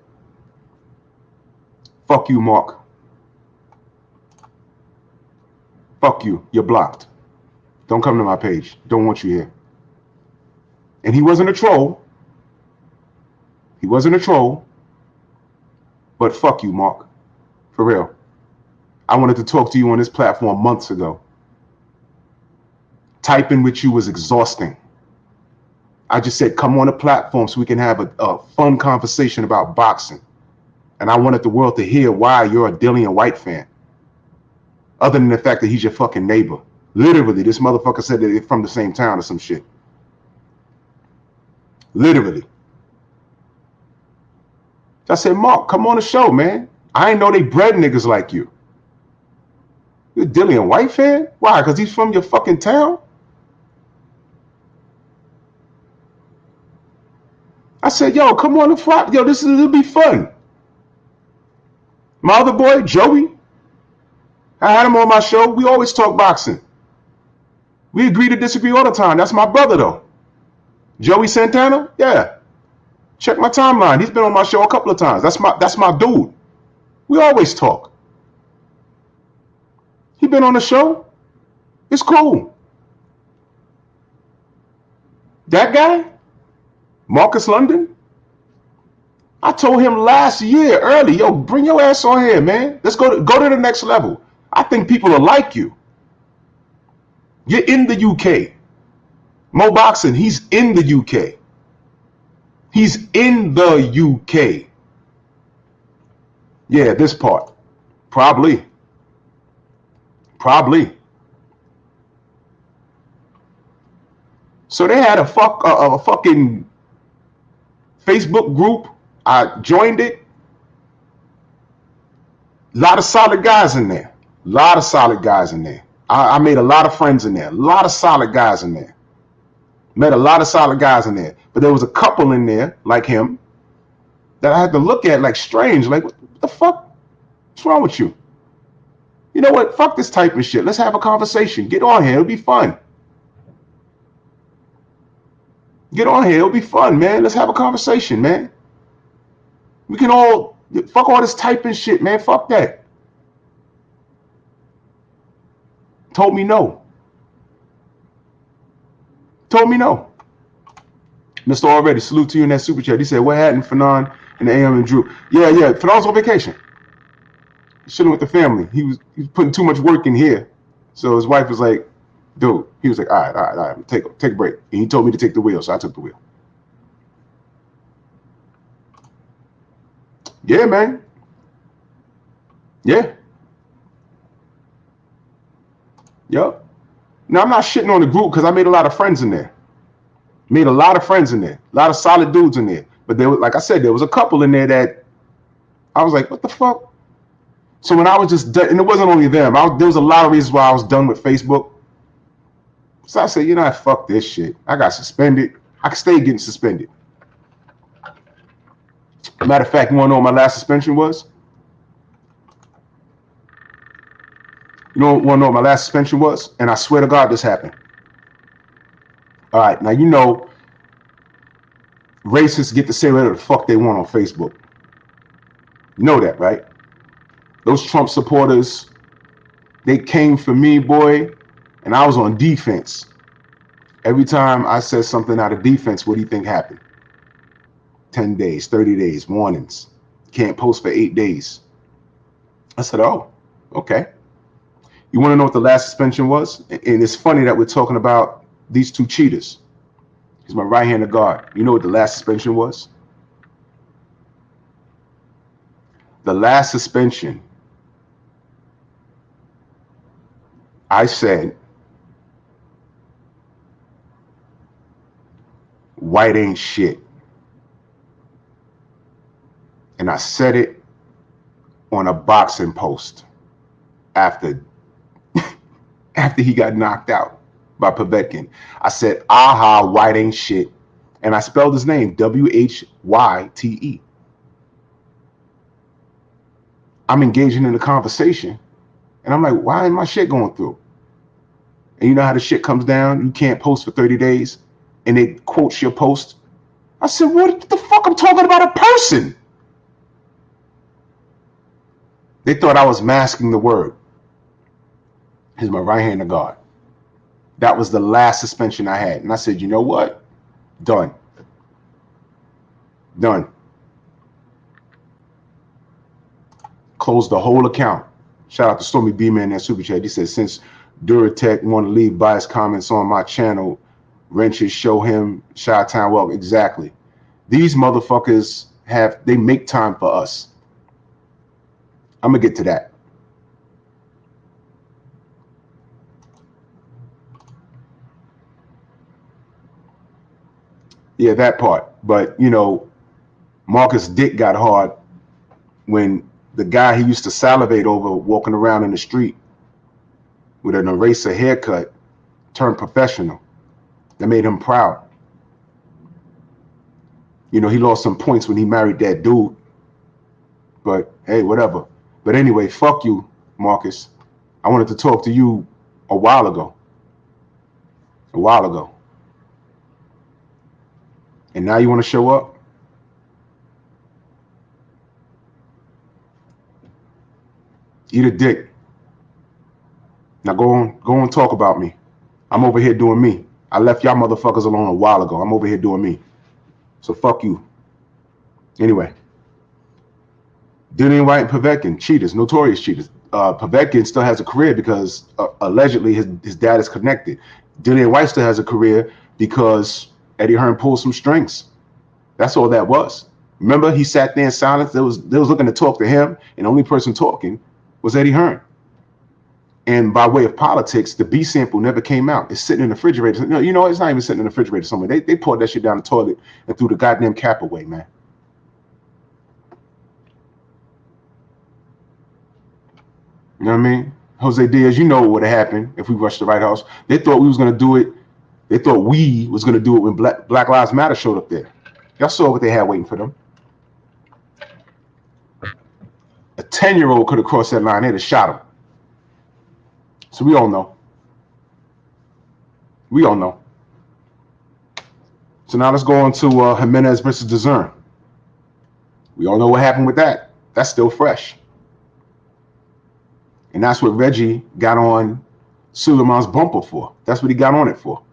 Fuck you, Mark. Fuck you. You're blocked. Don't come to my page. Don't want you here. And he wasn't a troll. He wasn't a troll. But fuck you, Mark. For real. I wanted to talk to you on this platform months ago. Typing with you was exhausting. I just said, come on a platform so we can have a fun conversation about boxing. And I wanted the world to hear why you're a Dillian White fan. Other than the fact that he's your fucking neighbor. Literally, this motherfucker said that they're from the same town or some shit. Literally. I said, Mark, come on the show, man. I ain't know they bred niggas like you. You're a Dillian White fan? Why? Because he's from your fucking town? I said, yo, come on the front. Yo, it'll be fun. My other boy, Joey, I had him on my show. We always talk boxing. We agree to disagree all the time. That's my brother, though. Joey Santana? Yeah. Check my timeline. He's been on my show a couple of times. That's my dude. We always talk. He been on the show. It's cool. That guy, Marcus London, I told him last year early, yo, bring your ass on here, man. Let's go to the next level. I think people will like you. You're in the UK. Mo Boxing, he's in the UK. He's in the UK. Yeah, this part. Probably. So they had a fucking Facebook group. I joined it. A lot of solid guys in there. I made a lot of friends in there. A lot of solid guys in there. Met a lot of solid guys in there. But there was a couple in there, like him, that I had to look at like strange. Like, what the fuck? What's wrong with you? You know what? Fuck this type of shit. Let's have a conversation. Get on here. It'll be fun. Get on here. It'll be fun, man. Let's have a conversation, man. We can all fuck all this typing shit, man. Fuck that. Told me no. Told me no. Mr. Already, salute to you in that super chat. He said, what happened, Fanon and the AM and Drew? Yeah. Fanon's on vacation. He's chilling with the family. He was putting too much work in here. So his wife was like, dude, he was like, all right, take a break. And he told me to take the wheel, so I took the wheel. Yeah, man. Yeah. Yup. Now, I'm not shitting on the group because I made a lot of friends in there. Made a lot of friends in there. A lot of solid dudes in there. But there was, like I said, there was a couple in there that I was like, what the fuck? So when I was just done, and it wasn't only them. There was a lot of reasons why I was done with Facebook. So I said, you know what, fuck this shit. I got suspended. I could stay getting suspended. Matter of fact, you want to know what my last suspension was? You want to know what my last suspension was? And I swear to God, this happened. All right, now you know racists get to say whatever the fuck they want on Facebook. You know that, right? Those Trump supporters, they came for me, boy, and I was on defense. Every time I said something out of defense, what do you think happened? 10 days, 30 days, warnings. Can't post for 8 days. I said, oh, okay. You want to know what the last suspension was? And it's funny that we're talking about these two cheaters. He's my right-handed guard. You know what the last suspension was? The last suspension, I said, white ain't shit. And I said it on a boxing post after he got knocked out by Povetkin. I said, aha, white ain't shit. And I spelled his name, W-H-Y-T-E. I'm engaging in a conversation. And I'm like, why ain't my shit going through? And you know how the shit comes down? You can't post for 30 days. And they quote your post. I said, what the fuck? I'm talking about a person. They thought I was masking the word. He's my right-handed guard. That was the last suspension I had. And I said, you know what? Done. Done. Closed the whole account. Shout out to Stormy B-Man in that super chat. He said, since Duratech want to leave biased comments on my channel, wrenches show him Chi-Town well. Exactly. These motherfuckers they make time for us. I'm going to get to that. Yeah, that part. But, you know, Marcus' dick got hard when the guy he used to salivate over walking around in the street with an eraser haircut turned professional. That made him proud. You know, he lost some points when he married that dude. But, hey, whatever. But anyway, fuck you, Marcus. I wanted to talk to you a while ago. A while ago. And now you want to show up? Eat a dick. Now go on, talk about me. I'm over here doing me. I left y'all motherfuckers alone a while ago. I'm over here doing me. So fuck you. Anyway. Dillian White and Povetkin, cheaters, notorious cheaters. Povetkin still has a career because allegedly his dad is connected. Dillian White still has a career because Eddie Hearn pulled some strings. That's all that was. Remember, he sat there in silence. They was looking to talk to him, and the only person talking was Eddie Hearn. And by way of politics, the B sample never came out. It's sitting in the refrigerator. No, you know, it's not even sitting in the refrigerator somewhere. They poured that shit down the toilet and threw the goddamn cap away, man. You know what I mean? Jose Diaz, you know what would have happened if we rushed the White House. They thought we was going to do it. They thought we was going to do it when Black Lives Matter showed up there. Y'all saw what they had waiting for them. A 10-year-old could have crossed that line. They'd have shot him. So we all know. We all know. So now let's go on to Jimenez versus DAZN. We all know what happened with that. That's still fresh. And that's what Reggie got on Sulaiman's bumper for. That's what he got on it for.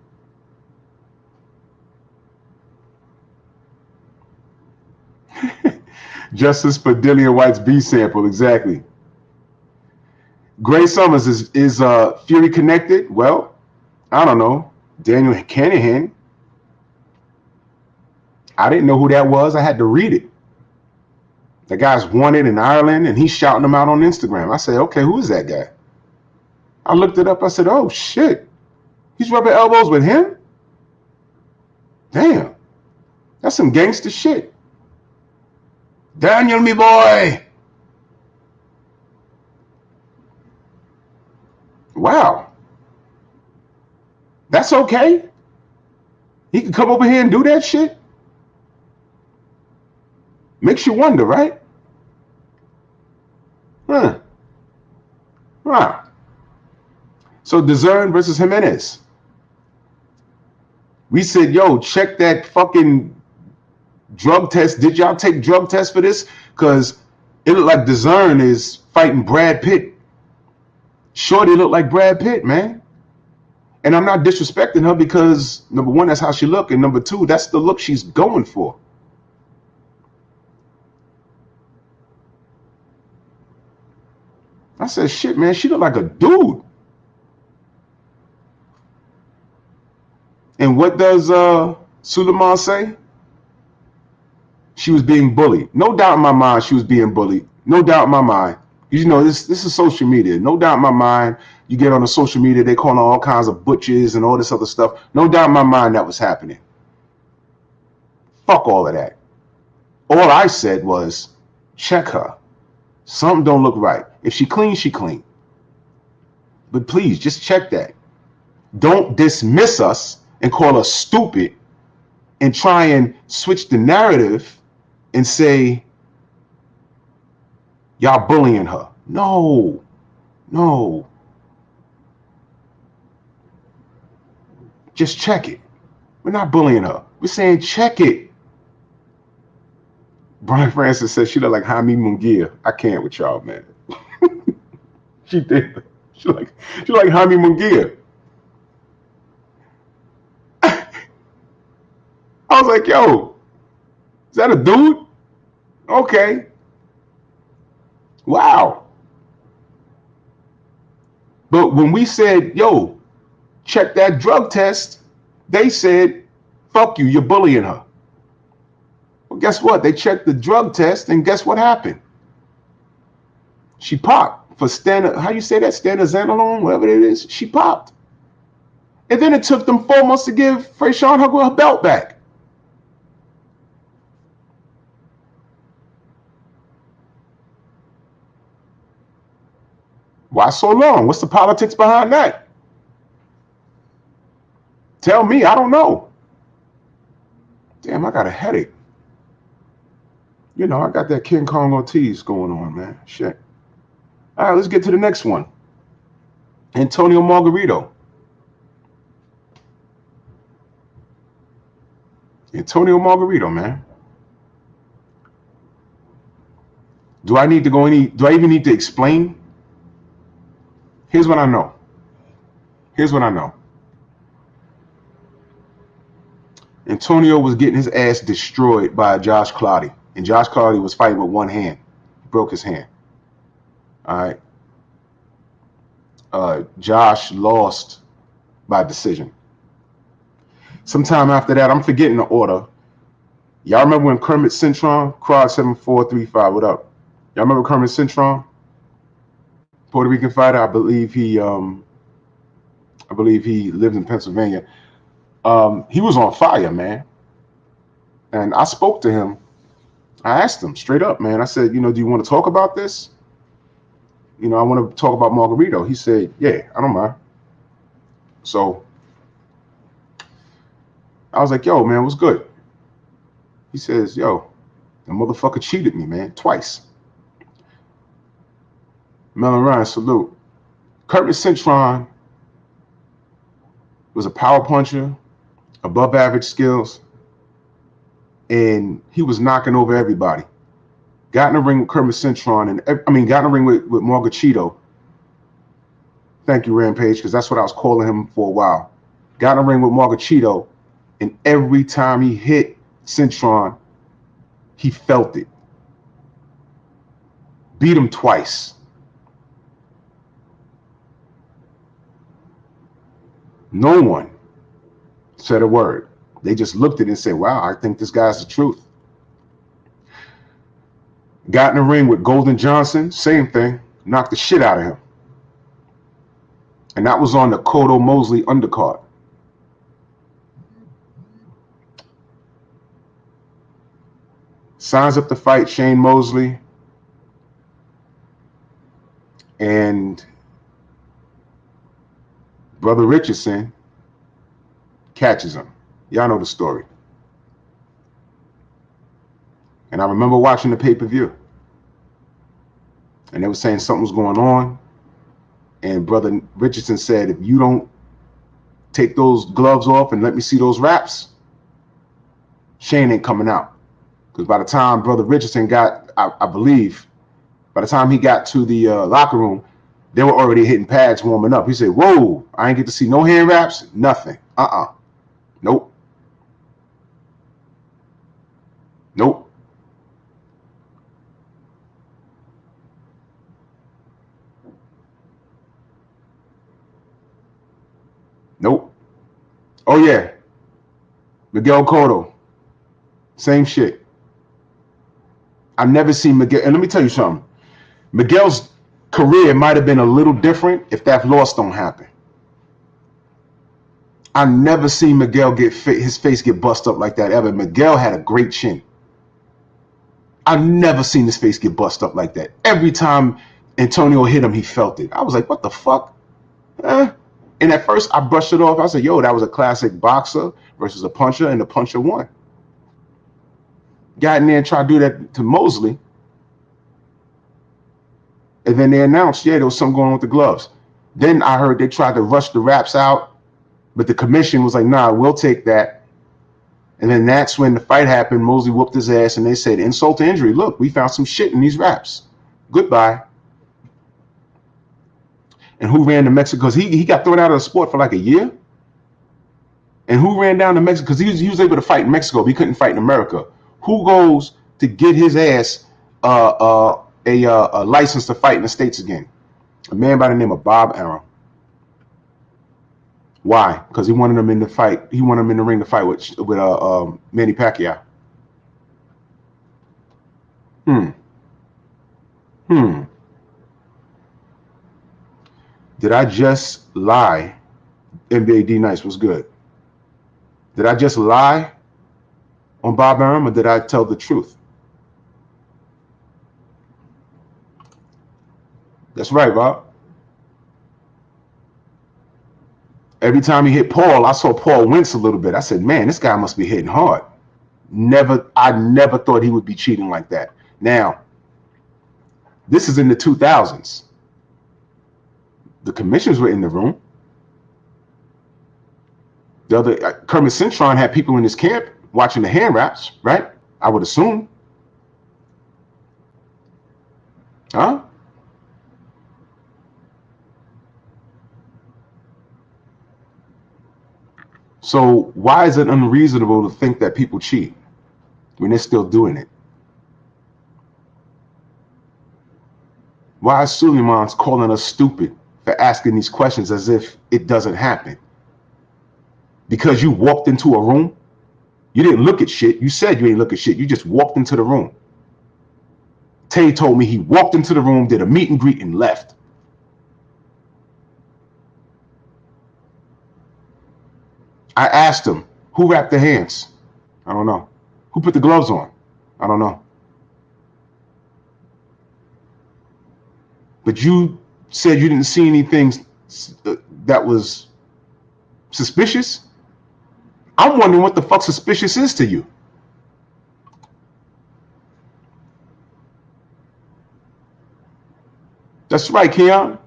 Justice for Dillian White's B sample, exactly. Gray Summers is Fury connected? Well, I don't know. Daniel Canahan. I didn't know who that was. I had to read it. The guy's wanted in Ireland, and he's shouting them out on Instagram. I said, okay, who is that guy? I looked it up. I said, oh, shit. He's rubbing elbows with him? Damn. That's some gangster shit. Daniel, me boy. Wow. That's okay? He can come over here and do that shit? Makes you wonder, right? Huh. Wow. So DAZN versus Jimenez. We said, yo, check that fucking drug test. Did y'all take drug tests for this? Because it looked like DAZN is fighting Brad Pitt. Shorty looked like Brad Pitt, man. And I'm not disrespecting her because, number one, that's how she look. And number two, that's the look she's going for. I said, shit, man, she looked like a dude. And what does Sulaiman say? She was being bullied. No doubt in my mind she was being bullied. No doubt in my mind. You know, this is social media. No doubt in my mind, you get on the social media, they call all kinds of butches and all this other stuff. No doubt in my mind that was happening. Fuck all of that. All I said was, check her. Something don't look right. If she clean, she clean. But please, just check that. Don't dismiss us and call us stupid and try and switch the narrative and say, y'all bullying her. No. Just check it. We're not bullying her. We're saying check it. Brian Francis says she look like Jaime Munguia. I can't with y'all, man. She did. She like Jaime Munguia. I was like, yo, is that a dude? Okay. Wow. But when we said, yo, check that drug test, they said, fuck you, you're bullying her. Well, guess what? They checked the drug test, and guess what happened? She popped for how you say that? Stanozolone, whatever it is. She popped. And then it took them 4 months to give Freyshawn her belt back. Why so long? What's the politics behind that? Tell me, I don't know. Damn, I got a headache. You know, I got that King Kong Ortiz going on, man. Shit. All right, let's get to the next one. Antonio Margarito. Antonio Margarito, man. Do I even need to explain? Here's what I know. Antonio was getting his ass destroyed by Josh Cloudy. And Josh Cloudy was fighting with one hand. He broke his hand. All right. Josh lost by decision. Sometime after that, I'm forgetting the order. Y'all remember when Kermit Cintron, Crowd 7435, what up? Y'all remember Kermit Cintron? Puerto Rican fighter. I believe he lived in Pennsylvania. He was on fire, man. And I spoke to him. I asked him straight up, man. I said, you know, do you want to talk about this? You know, I want to talk about Margarito. He said, yeah, I don't mind. So I was like, yo, man, what's good? He says, yo, the motherfucker cheated me, man, twice. Melon Ryan, salute. Kermit Cintron was a power puncher, above average skills. and he was knocking over everybody. Got in the ring with Kermit Cintron, and got in the ring with Margarito. Thank you, Rampage, because that's what I was calling him for a while. Got in the ring with Margarito, and every time he hit Cintron, he felt it. Beat him twice. No one said a word. They just looked at it and said, wow, I think this guy's the truth. Got in the ring with Golden Johnson, same thing, knocked the shit out of him. And that was on the Cotto Mosley undercard. Signs up the fight, Shane Mosley. And Brother Richardson catches him. Y'all know the story. And I remember watching the pay-per-view. And they were saying something was going on. And Brother Richardson said, if you don't take those gloves off and let me see those wraps, Shane ain't coming out. Because by the time Brother Richardson got, I believe, by the time he got to the locker room, they were already hitting pads warming up. He said, whoa, I ain't get to see no hand wraps, nothing. Nope. Nope. Nope. Oh, yeah. Miguel Cotto. Same shit. I've never seen Miguel. And let me tell you something. Miguel's career might have been a little different if that loss don't happen. I never seen Miguel get his face get bust up like that ever. Miguel had a great chin. I never seen his face get bust up like that. Every time Antonio hit him, he felt it. I was like, what the fuck? And at first, I brushed it off. I said, yo, that was a classic boxer versus a puncher, and the puncher won. Got in there and tried to do that to Mosley. And then they announced, yeah, there was something going on with the gloves. Then I heard they tried to rush the wraps out, but the commission was like, nah, we'll take that. And then that's when the fight happened. Mosley whooped his ass, and they said, insult to injury. Look, we found some shit in these wraps. Goodbye. And who ran to Mexico? Because he got thrown out of the sport for like a year. And who ran down to Mexico? Because he was able to fight in Mexico, but he couldn't fight in America. Who goes to get his ass a license to fight in the States again? A man by the name of Bob Arum. Why? Because he wanted him in the fight. He wanted him in the ring to fight with Manny Pacquiao. Did I just lie? NBA D Nice was good. Did I just lie on Bob Arum, or did I tell the truth? That's right, Bob. Every time he hit Paul, I saw Paul wince a little bit. I said, man, this guy must be hitting hard. I never thought he would be cheating like that. Now, this is in the 2000s. The commissioners were in the room. The other Kermit Cintron had people in his camp watching the hand wraps, right? I would assume. Huh? So why is it unreasonable to think that people cheat when they're still doing it? Why is Sulaiman's calling us stupid for asking these questions as if it doesn't happen? Because you walked into a room? You didn't look at shit. You said you ain't look at shit. You just walked into the room. Tay told me he walked into the room, did a meet and greet, and left. I asked him, who wrapped the hands? I don't know. Who put the gloves on? I don't know. But you said you didn't see anything that was suspicious? I'm wondering what the fuck suspicious is to you. That's right, Keon.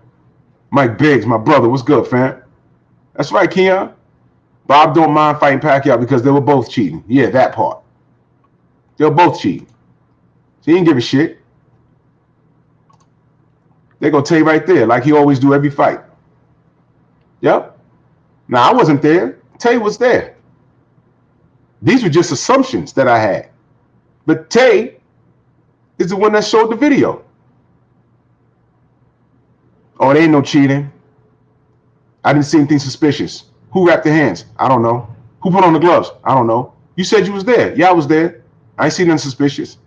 Mike Biggs, my brother, what's good, fam? That's right, Keon. Bob don't mind fighting Pacquiao because they were both cheating. Yeah, that part. They'll both cheat. So he didn't give a shit. They're going to tell you right there, like he always do every fight. Yep. Now, I wasn't there. Tay was there. These were just assumptions that I had. But Tay is the one that showed the video. Oh, it ain't no cheating. I didn't see anything suspicious. Who wrapped their hands? I don't know. Who put on the gloves? I don't know. You said you was there. Yeah, I was there. I ain't seen nothing suspicious.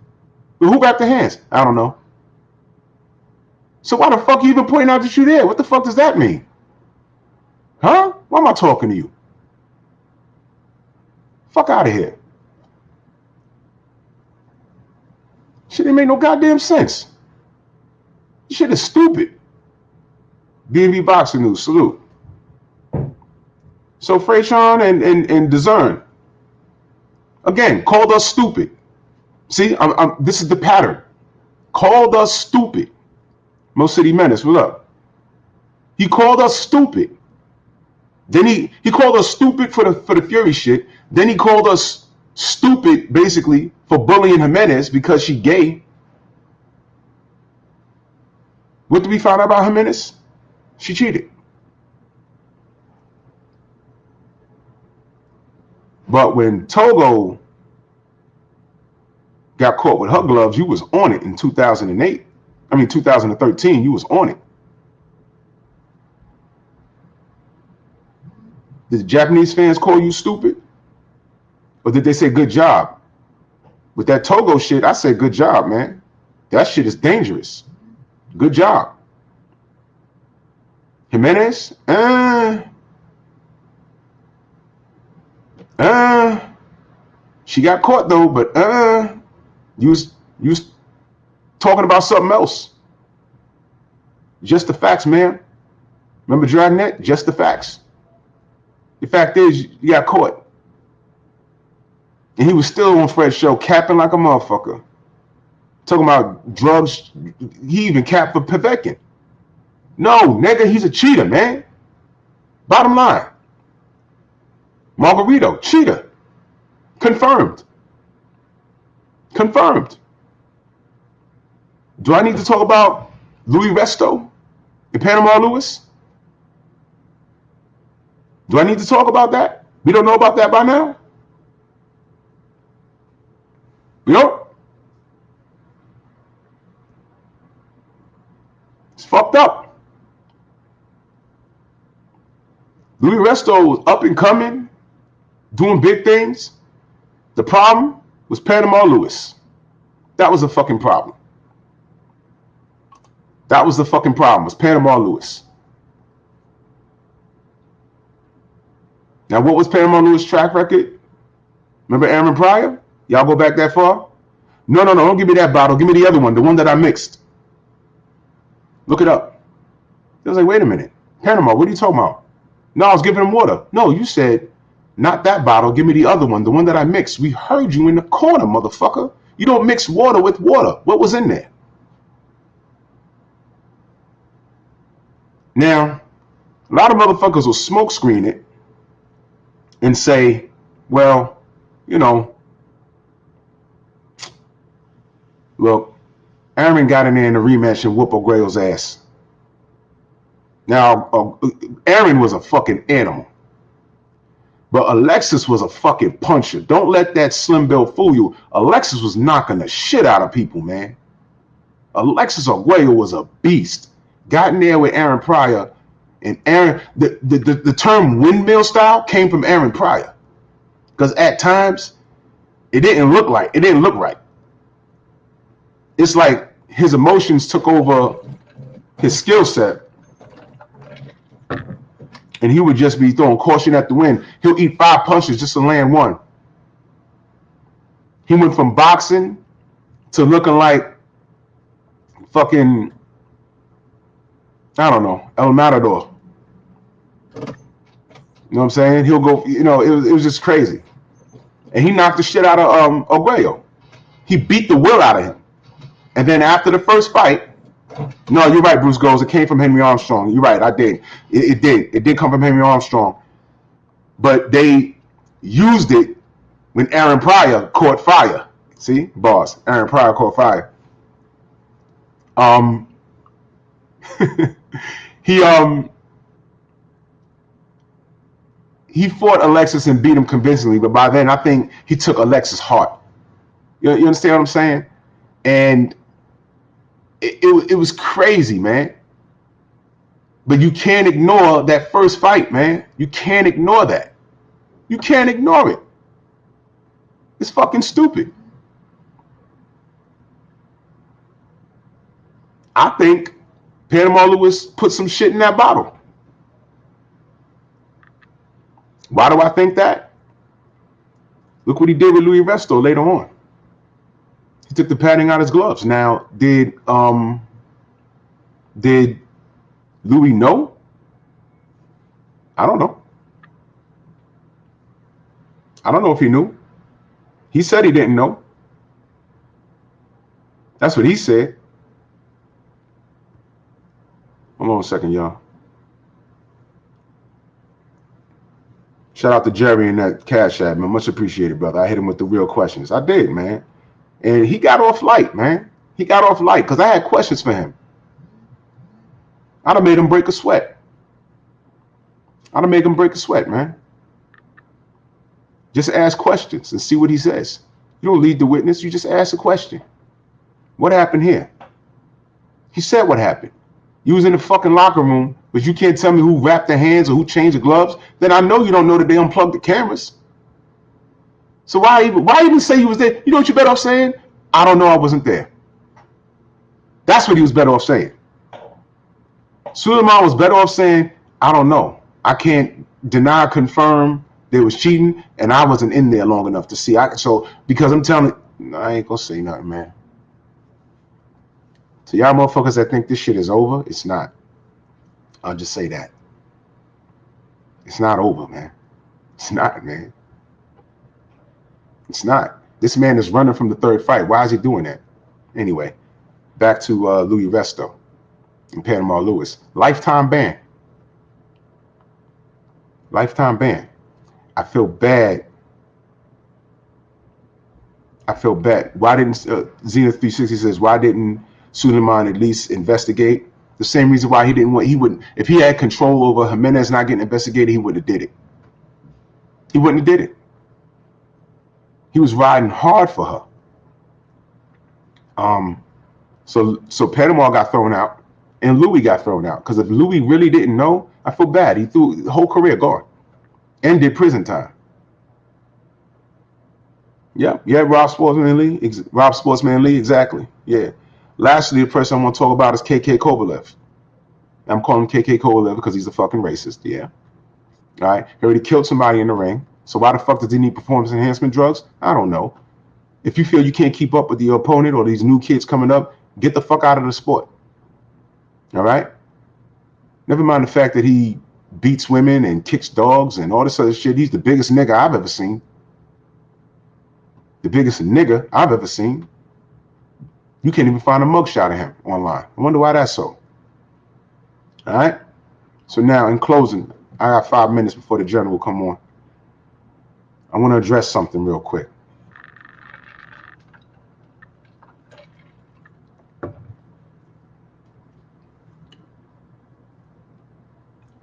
But who wrapped their hands? I don't know. So why the fuck are you even pointing out that you're there? What the fuck does that mean? Huh? Why am I talking to you? Fuck out of here. Shit didn't make no goddamn sense. This shit is stupid. B&B Boxing News, salute. So Frayshon and Discern, again, called us stupid. See, this is the pattern. Called us stupid. Mo City Menace, what up? He called us stupid. Then he called us stupid for the Fury shit. Then he called us stupid, basically, for bullying Jimenez because she gay. What did we find out about Jimenez? She cheated. But when Togo got caught with her gloves, you was on it in 2008. I mean, 2013, you was on it. Did the Japanese fans call you stupid? Or did they say good job? With that Togo shit, I say good job, man. That shit is dangerous. Good job. Jimenez? She got caught though, but you was talking about something else. Just the facts, man. Remember Dragnet? Just the facts. The fact is, you got caught. And he was still on Fred's show, capping like a motherfucker. Talking about drugs. He even capped for Povetkin. No, nigga, he's a cheater, man. Bottom line. Margarito, cheater. Confirmed. Confirmed. Do I need to talk about Louis Resto and Panama Lewis? Do I need to talk about that? We don't know about that by now? We don't? It's fucked up. Louis Resto was up and coming, doing big things. The problem was Panama Lewis. That was the fucking problem. That was the fucking problem, was Panama Lewis. Now, what was Panama Lewis' track record? Remember Aaron Pryor? Y'all go back that far? No, don't give me that bottle. Give me the other one, the one that I mixed. Look it up. I was like, wait a minute. Panama, what are you talking about? No, I was giving him water. No, you said, not that bottle. Give me the other one, the one that I mixed. We heard you in the corner, motherfucker. You don't mix water with water. What was in there? Now, a lot of motherfuckers will smoke screen it and say, well, you know, look, Aaron got in there in the rematch and whoop O'Grail's ass. Now, Aaron was a fucking animal. But Alexis was a fucking puncher. Don't let that slim build fool you. Alexis was knocking the shit out of people, man. Alexis Arguello was a beast. Got in there with Aaron Pryor. And Aaron, the term windmill style came from Aaron Pryor. Because at times, it didn't look right. It's like his emotions took over his skill set. And he would just be throwing caution at the wind. He'll eat 5 punches just to land one. He went from boxing to looking like fucking, I don't know, El Matador. You know what I'm saying? He'll go, you know, it was just crazy. And he knocked the shit out of Arguello. He beat the will out of him. And then after the first fight, no, you're right, Bruce Goes. It came from Henry Armstrong. You're right, I did. It did. It did come from Henry Armstrong. But they used it when Aaron Pryor caught fire. See, boss. Aaron Pryor caught fire. He he fought Alexis and beat him convincingly, but by then I think he took Alexis' heart. You understand what I'm saying? And it was crazy, man. But you can't ignore that first fight, man. You can't ignore that. You can't ignore it. It's fucking stupid. I think Panama Lewis put some shit in that bottle. Why do I think that? Look what he did with Louis Resto later on. He took the padding out of his gloves. Now, did Louis know? I don't know. I don't know if he knew. He said he didn't know. That's what he said. Hold on a second, y'all. Shout out to Jerry in that Cash App, man. Much appreciated, brother. I hit him with the real questions. I did, man. And he got off light, man. He got off light because I had questions for him. I'd have made him break a sweat. I'd have made him break a sweat, man. Just ask questions and see what he says. You don't lead the witness. You just ask a question. What happened here? He said what happened. You was in the fucking locker room, but you can't tell me who wrapped their hands or who changed the gloves. Then I know you don't know that they unplugged the cameras. So why even say you was there? You know what you're better off saying? I don't know, I wasn't there. That's what he was better off saying. Sulaiman was better off saying, I don't know. I can't deny or confirm there was cheating, and I wasn't in there long enough to see. So because I'm telling you, I ain't gonna say nothing, man. So y'all motherfuckers that think this shit is over, it's not. I'll just say that. It's not over, man. It's not, man. It's not. This man is running from the third fight. Why is he doing that? Anyway, back to Louis Resto and Panama Lewis. Lifetime ban. Lifetime ban. I feel bad. Why didn't Zenith 360 says, why didn't Sulaiman at least investigate? The same reason why he wouldn't, if he had control over Jimenez not getting investigated, he wouldn't have did it. He wouldn't have did it. He was riding hard for her. So Panama got thrown out and Louis got thrown out. Because if Louis really didn't know, I feel bad. He threw the whole career gone and did prison time. Yeah, Rob Sportsman Lee, exactly. Yeah. Lastly, the person I want to talk about is KK Kovalev. I'm calling him KK Kovalev because he's a fucking racist. Yeah. All right. He already killed somebody in the ring. So why the fuck does he need performance enhancement drugs? I don't know. If you feel you can't keep up with your opponent or these new kids coming up, get the fuck out of the sport. All right? Never mind the fact that he beats women and kicks dogs and all this other shit. He's the biggest nigga I've ever seen. The biggest nigga I've ever seen. You can't even find a mugshot of him online. I wonder why that's so. All right? So now, in closing, I got 5 minutes before the journal will come on. I want to address something real quick.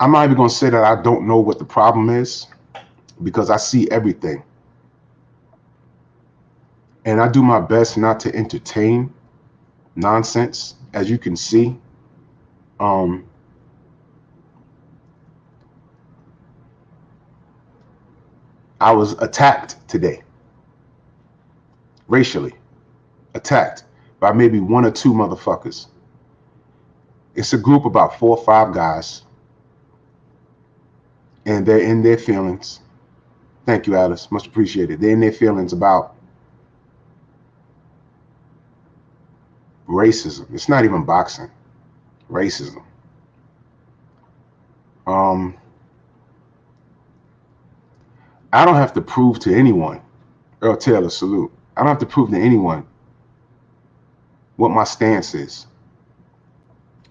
I'm not even going to say that I don't know what the problem is because I see everything. And I do my best not to entertain nonsense, as you can see. I was attacked today, racially attacked by maybe one or two motherfuckers. It's a group about 4 or 5 guys, and they're in their feelings. Thank you, Alice. Much appreciated. They're in their feelings about racism. It's not even boxing. Racism. I don't have to prove to anyone, Earl Taylor, salute. I don't have to prove to anyone what my stance is.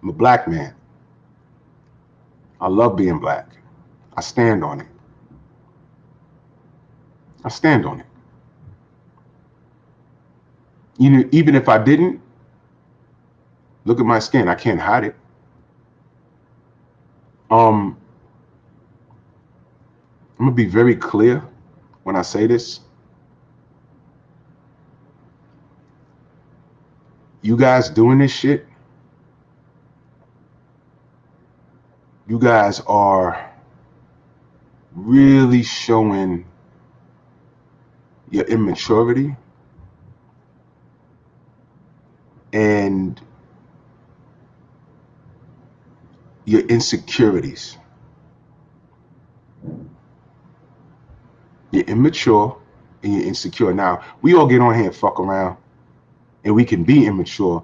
I'm a black man. I love being black. I stand on it. I stand on it. You know, even if I didn't, look at my skin. I can't hide it. I'm gonna be very clear when I say this. You guys doing this shit, you guys are really showing your immaturity and your insecurities. You're immature and you're insecure. Now, we all get on here and fuck around and we can be immature,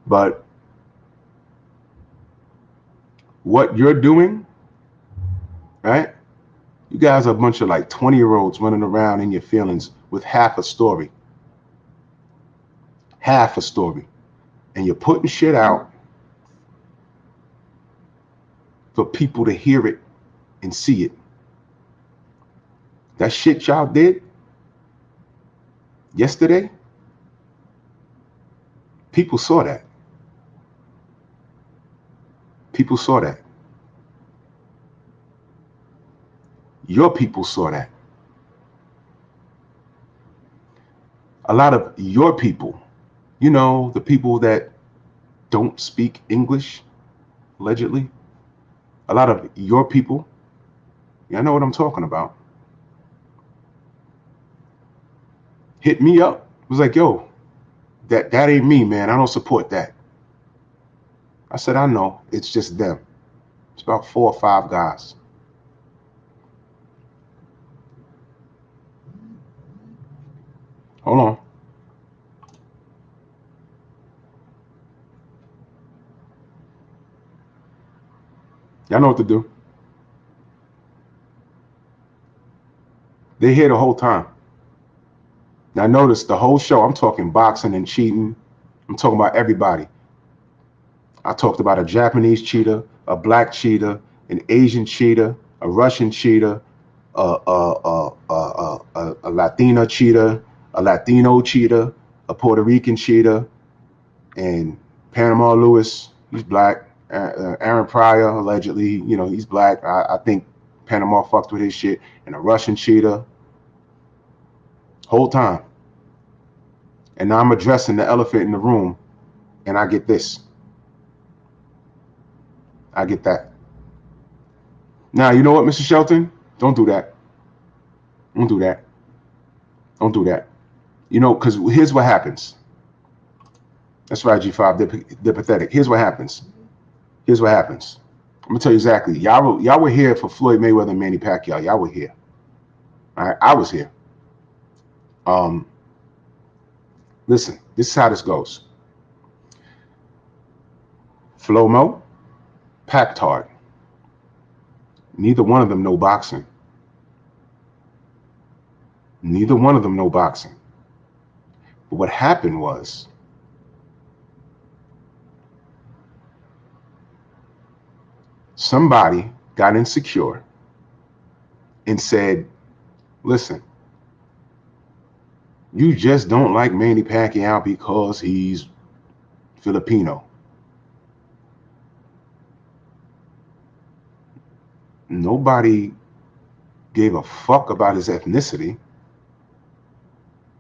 but what you're doing, right? You guys are a bunch of like 20-year-olds running around in your feelings with half a story. Half a story. And you're putting shit out for people to hear it and see it. That shit y'all did yesterday, people saw that. People saw that. Your people saw that. A lot of your people, you know, the people that don't speak English, allegedly, a lot of your people, y'all know what I'm talking about, hit me up. Was like, yo, that ain't me, man. I don't support that. I said, I know. It's just them. It's about 4 or 5 guys. Hold on. Y'all know what to do. They're here the whole time. Now notice the whole show, I'm talking boxing and cheating. I'm talking about everybody. I talked about a Japanese cheater, a black cheater, an Asian cheater, a Russian cheater, a Latina cheater, a Latino cheater, a Puerto Rican cheater, and Panama Lewis, he's black. Aaron Pryor, allegedly, you know, he's black. I think Panama fucked with his shit. And a Russian cheater. Whole time. And now I'm addressing the elephant in the room, and I get this. I get that. Now, you know what, Mr. Shelton? Don't do that. Don't do that. Don't do that. You know, because here's what happens. That's right, G5. They're pathetic. Here's what happens. Here's what happens. I'm gonna tell you exactly. Y'all were here for Floyd Mayweather and Manny Pacquiao. Y'all were here. All right, I was here. Listen, this is how this goes. Flomo, packed hard. Neither one of them know boxing. Neither one of them know boxing. But what happened was, somebody got insecure and said, listen, you just don't like Manny Pacquiao because he's Filipino. Nobody gave a fuck about his ethnicity.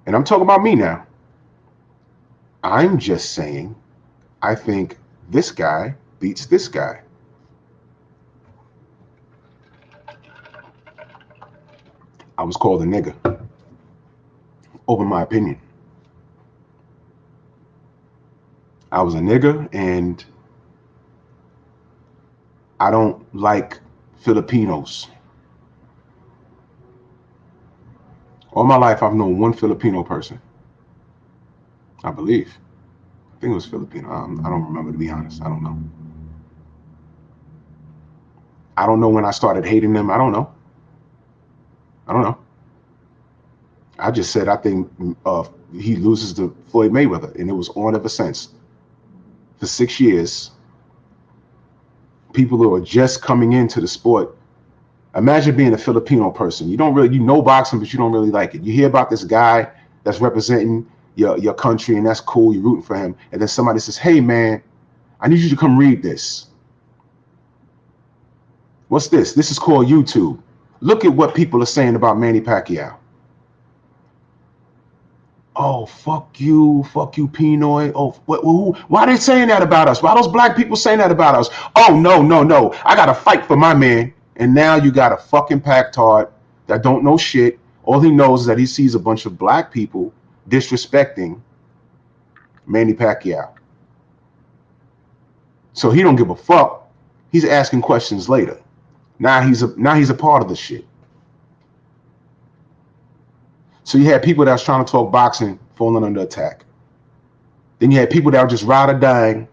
And I'm talking about me now. I'm just saying, I think this guy beats this guy. I was called a nigger over my opinion. I was a nigger, and I don't like Filipinos. All my life, I've known one Filipino person. I believe. I think it was Filipino. I don't remember, to be honest. I don't know. I don't know when I started hating them. I don't know. I just said I think he loses to Floyd Mayweather, and it was on ever since. For 6 years, people who are just coming into the sport. Imagine being a Filipino person. You know boxing, but you don't really like it. You hear about this guy that's representing your country, and that's cool. You're rooting for him, and then somebody says, "Hey, man, I need you to come read this." What's this? This is called YouTube. Look at what people are saying about Manny Pacquiao. Oh, fuck you, Pinoy. Oh, why are they saying that about us? Why are those black people saying that about us? Oh, no. I got to fight for my man. And now you got a fucking packtard that don't know shit. All he knows is that he sees a bunch of black people disrespecting Manny Pacquiao. So he don't give a fuck. He's asking questions later. Now he's a part of the shit. So you had people that was trying to talk boxing falling under attack. Then you had people that were just ride or dying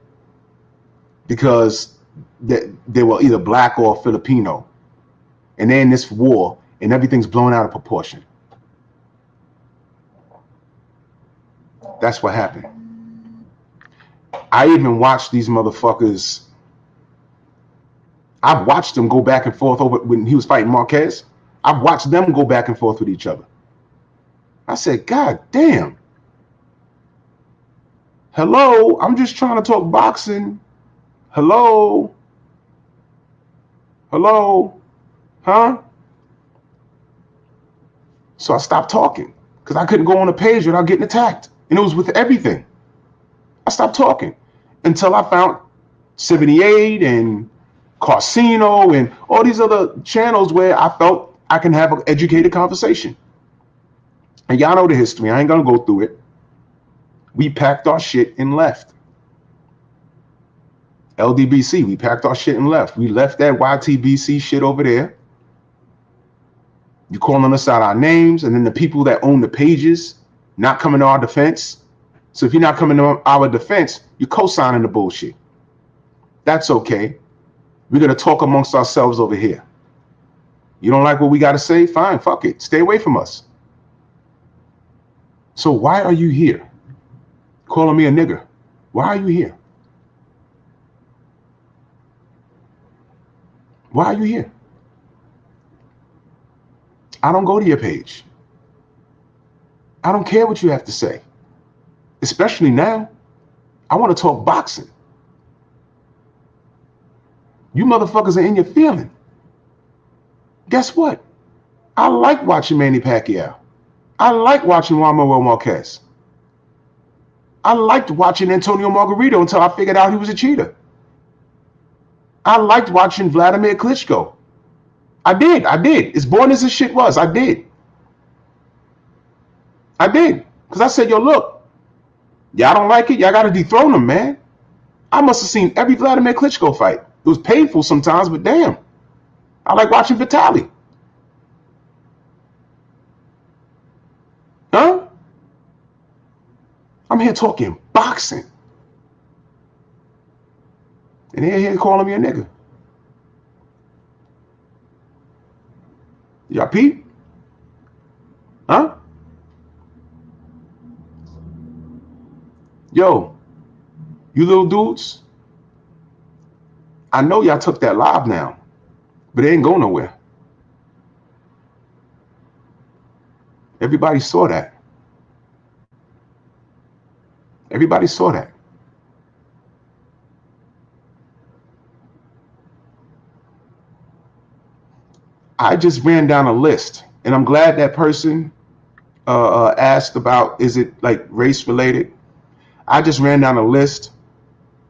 because they were either black or Filipino. And they're in this war and everything's blown out of proportion. That's what happened. I even watched these motherfuckers. I've watched them go back and forth over when he was fighting Marquez. I've watched them go back and forth with each other. I said, God damn. Hello, I'm just trying to talk boxing. Hello? Huh? So I stopped talking because I couldn't go on a page without getting attacked. And it was with everything. I stopped talking until I found 78 and Carsino and all these other channels where I felt I can have an educated conversation. And y'all know the history. I ain't going to go through it. We packed our shit and left. LDBC, we packed our shit and left. We left that YTBC shit over there. You calling us out our names, and then the people that own the pages not coming to our defense. So if you're not coming to our defense, you're co-signing the bullshit. That's okay. We're going to talk amongst ourselves over here. You don't like what we got to say? Fine, fuck it. Stay away from us. So why are you here? Calling me a nigger. Why are you here? Why are you here? I don't go to your page. I don't care what you have to say. Especially now. I want to talk boxing. You motherfuckers are in your feeling. Guess what? I like watching Manny Pacquiao. I like watching Juan Manuel Marquez. I liked watching Antonio Margarito until I figured out he was a cheater. I liked watching Vladimir Klitschko. I did. As boring as this shit was, I did. Because I said, yo, look, y'all don't like it? Y'all got to dethrone him, man. I must have seen every Vladimir Klitschko fight. It was painful sometimes, but damn. I like watching Vitaly. Huh? I'm here talking boxing. And they're here calling me a nigga. Y'all peep? Huh? Yo, you little dudes, I know y'all took that live now, but it ain't going nowhere. Everybody saw that. Everybody saw that. I just ran down a list, and I'm glad that person asked about, is it like race related? I just ran down a list.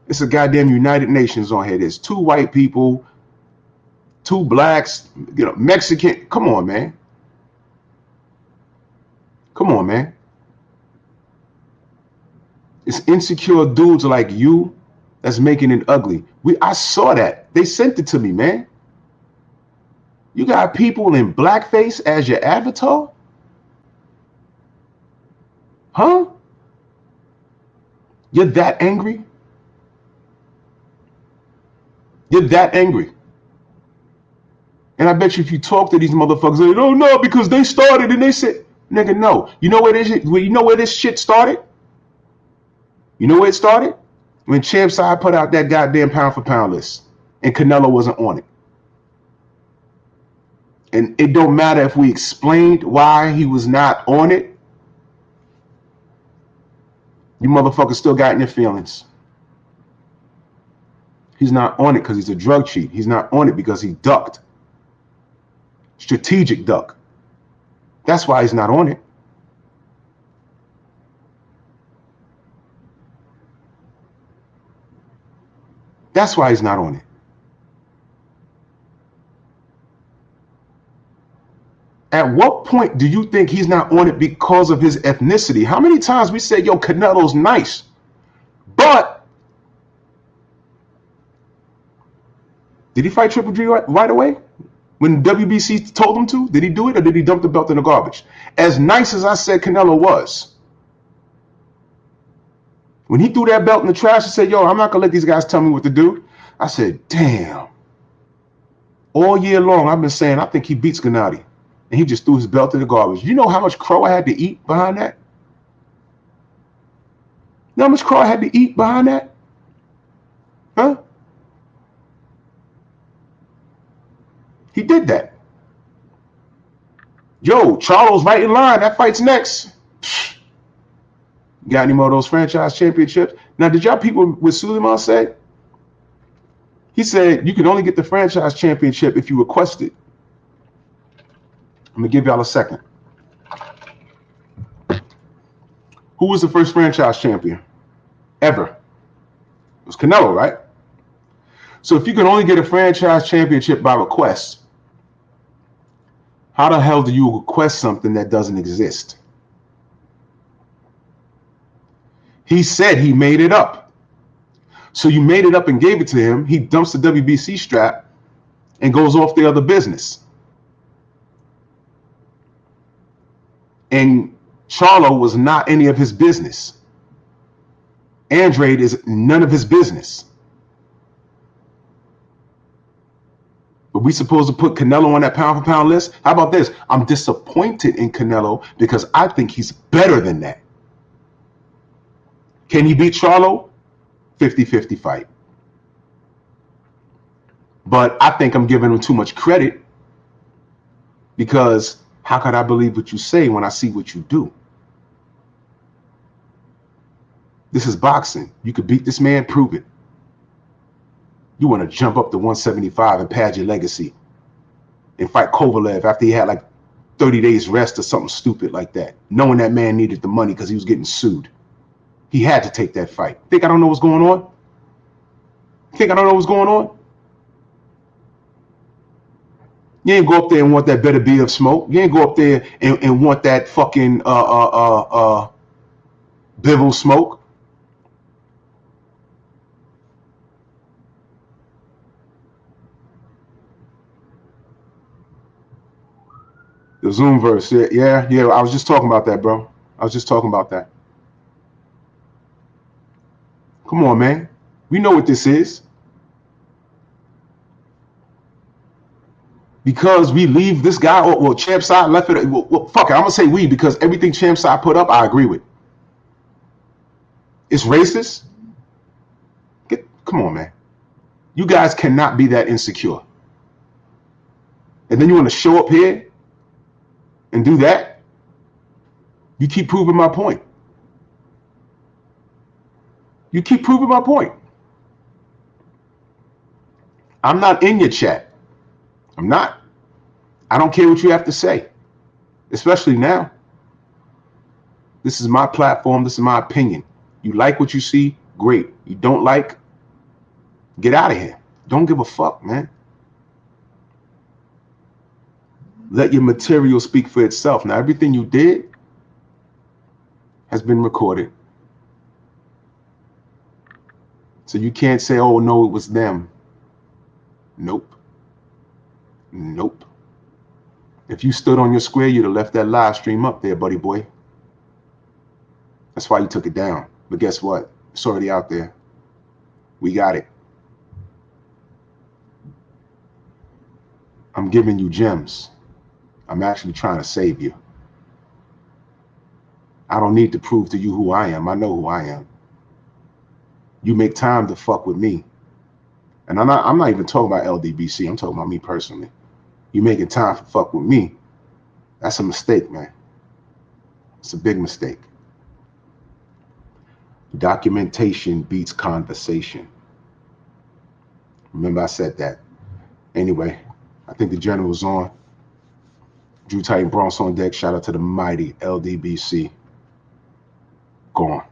It's a goddamn United Nations on here. There's 2 white people, 2 blacks, Mexican. Come on, man. It's insecure dudes like you that's making it ugly. I saw that. They sent it to me, man. You got people in blackface as your avatar? Huh? You're that angry? You're that angry. And I bet you if you talk to these motherfuckers, they don't know because they started and they said, nigga, no. You know where this shit started? You know where it started? When Champ Side put out that goddamn pound for pound list and Canelo wasn't on it. And it don't matter if we explained why he was not on it. You motherfuckers still got in your feelings. He's not on it because he's a drug cheat. He's not on it because he ducked. Strategic duck. That's why he's not on it. That's why he's not on it. At what point do you think he's not on it because of his ethnicity? How many times we said, yo, Canelo's nice, but did he fight Triple G right away? When WBC told him to? Did he do it, or did he dump the belt in the garbage? As nice as I said Canelo was, when he threw that belt in the trash and said, yo, I'm not going to let these guys tell me what to do, I said, damn. All year long, I've been saying, I think he beats Gennady. And he just threw his belt in the garbage. You know how much crow I had to eat behind that? You know how much crow I had to eat behind that? Huh? He did that. Yo, Charlo's right in line. That fight's next. Got any more of those franchise championships? Now, did y'all people with Sulaiman say? He said you can only get the franchise championship if you request it. I'm going to give y'all a second. Who was the first franchise champion ever? It was Canelo, right? So if you can only get a franchise championship by request, how the hell do you request something that doesn't exist? He said he made it up. So you made it up and gave it to him. He dumps the WBC strap and goes off the other business. And Charlo was not any of his business. Andrade is none of his business. But we supposed to put Canelo on that pound for pound list? How about this? I'm disappointed in Canelo because I think he's better than that. Can he beat Charlo? 50-50 fight. But I think I'm giving him too much credit because how could I believe what you say when I see what you do? This is boxing. You could beat this man, prove it. You want to jump up to 175 and pad your legacy and fight Kovalev after he had like 30 days rest or something stupid like that, knowing that man needed the money because he was getting sued. He had to take that fight. Think I don't know what's going on? Think I don't know what's going on? You ain't go up there and want that better be of smoke. You ain't go up there and want that fucking Bivol smoke. The Zoom verse, yeah. I was just talking about that, bro. I was just talking about that. Come on, man. We know what this is. Because we leave this guy, well, Champ Side left it. Well, fuck it. I'm gonna say we because everything Champ Side put up, I agree with. It's racist. Come on, man. You guys cannot be that insecure. And then you want to show up here and do that? You keep proving my point. You keep proving my point. I'm not in your chat. I'm not. I don't care what you have to say, especially now. This is my platform. This is my opinion. You like what you see? Great. You don't like? Get out of here. Don't give a fuck, man. Let your material speak for itself. Now, everything you did has been recorded. So you can't say, oh, no, it was them. Nope. Nope. If you stood on your square, you'd have left that live stream up there, buddy boy. That's why you took it down. But guess what? It's already out there. We got it. I'm giving you gems. I'm actually trying to save you. I don't need to prove to you who I am. I know who I am. You make time to fuck with me. And I'm not even talking about LDBC. I'm talking about me personally. You making time to fuck with me. That's a mistake, man. It's a big mistake. Documentation beats conversation. Remember I said that. Anyway, I think the general's on. Drew Titan Bronx on deck. Shout out to the mighty LDBC. Gone.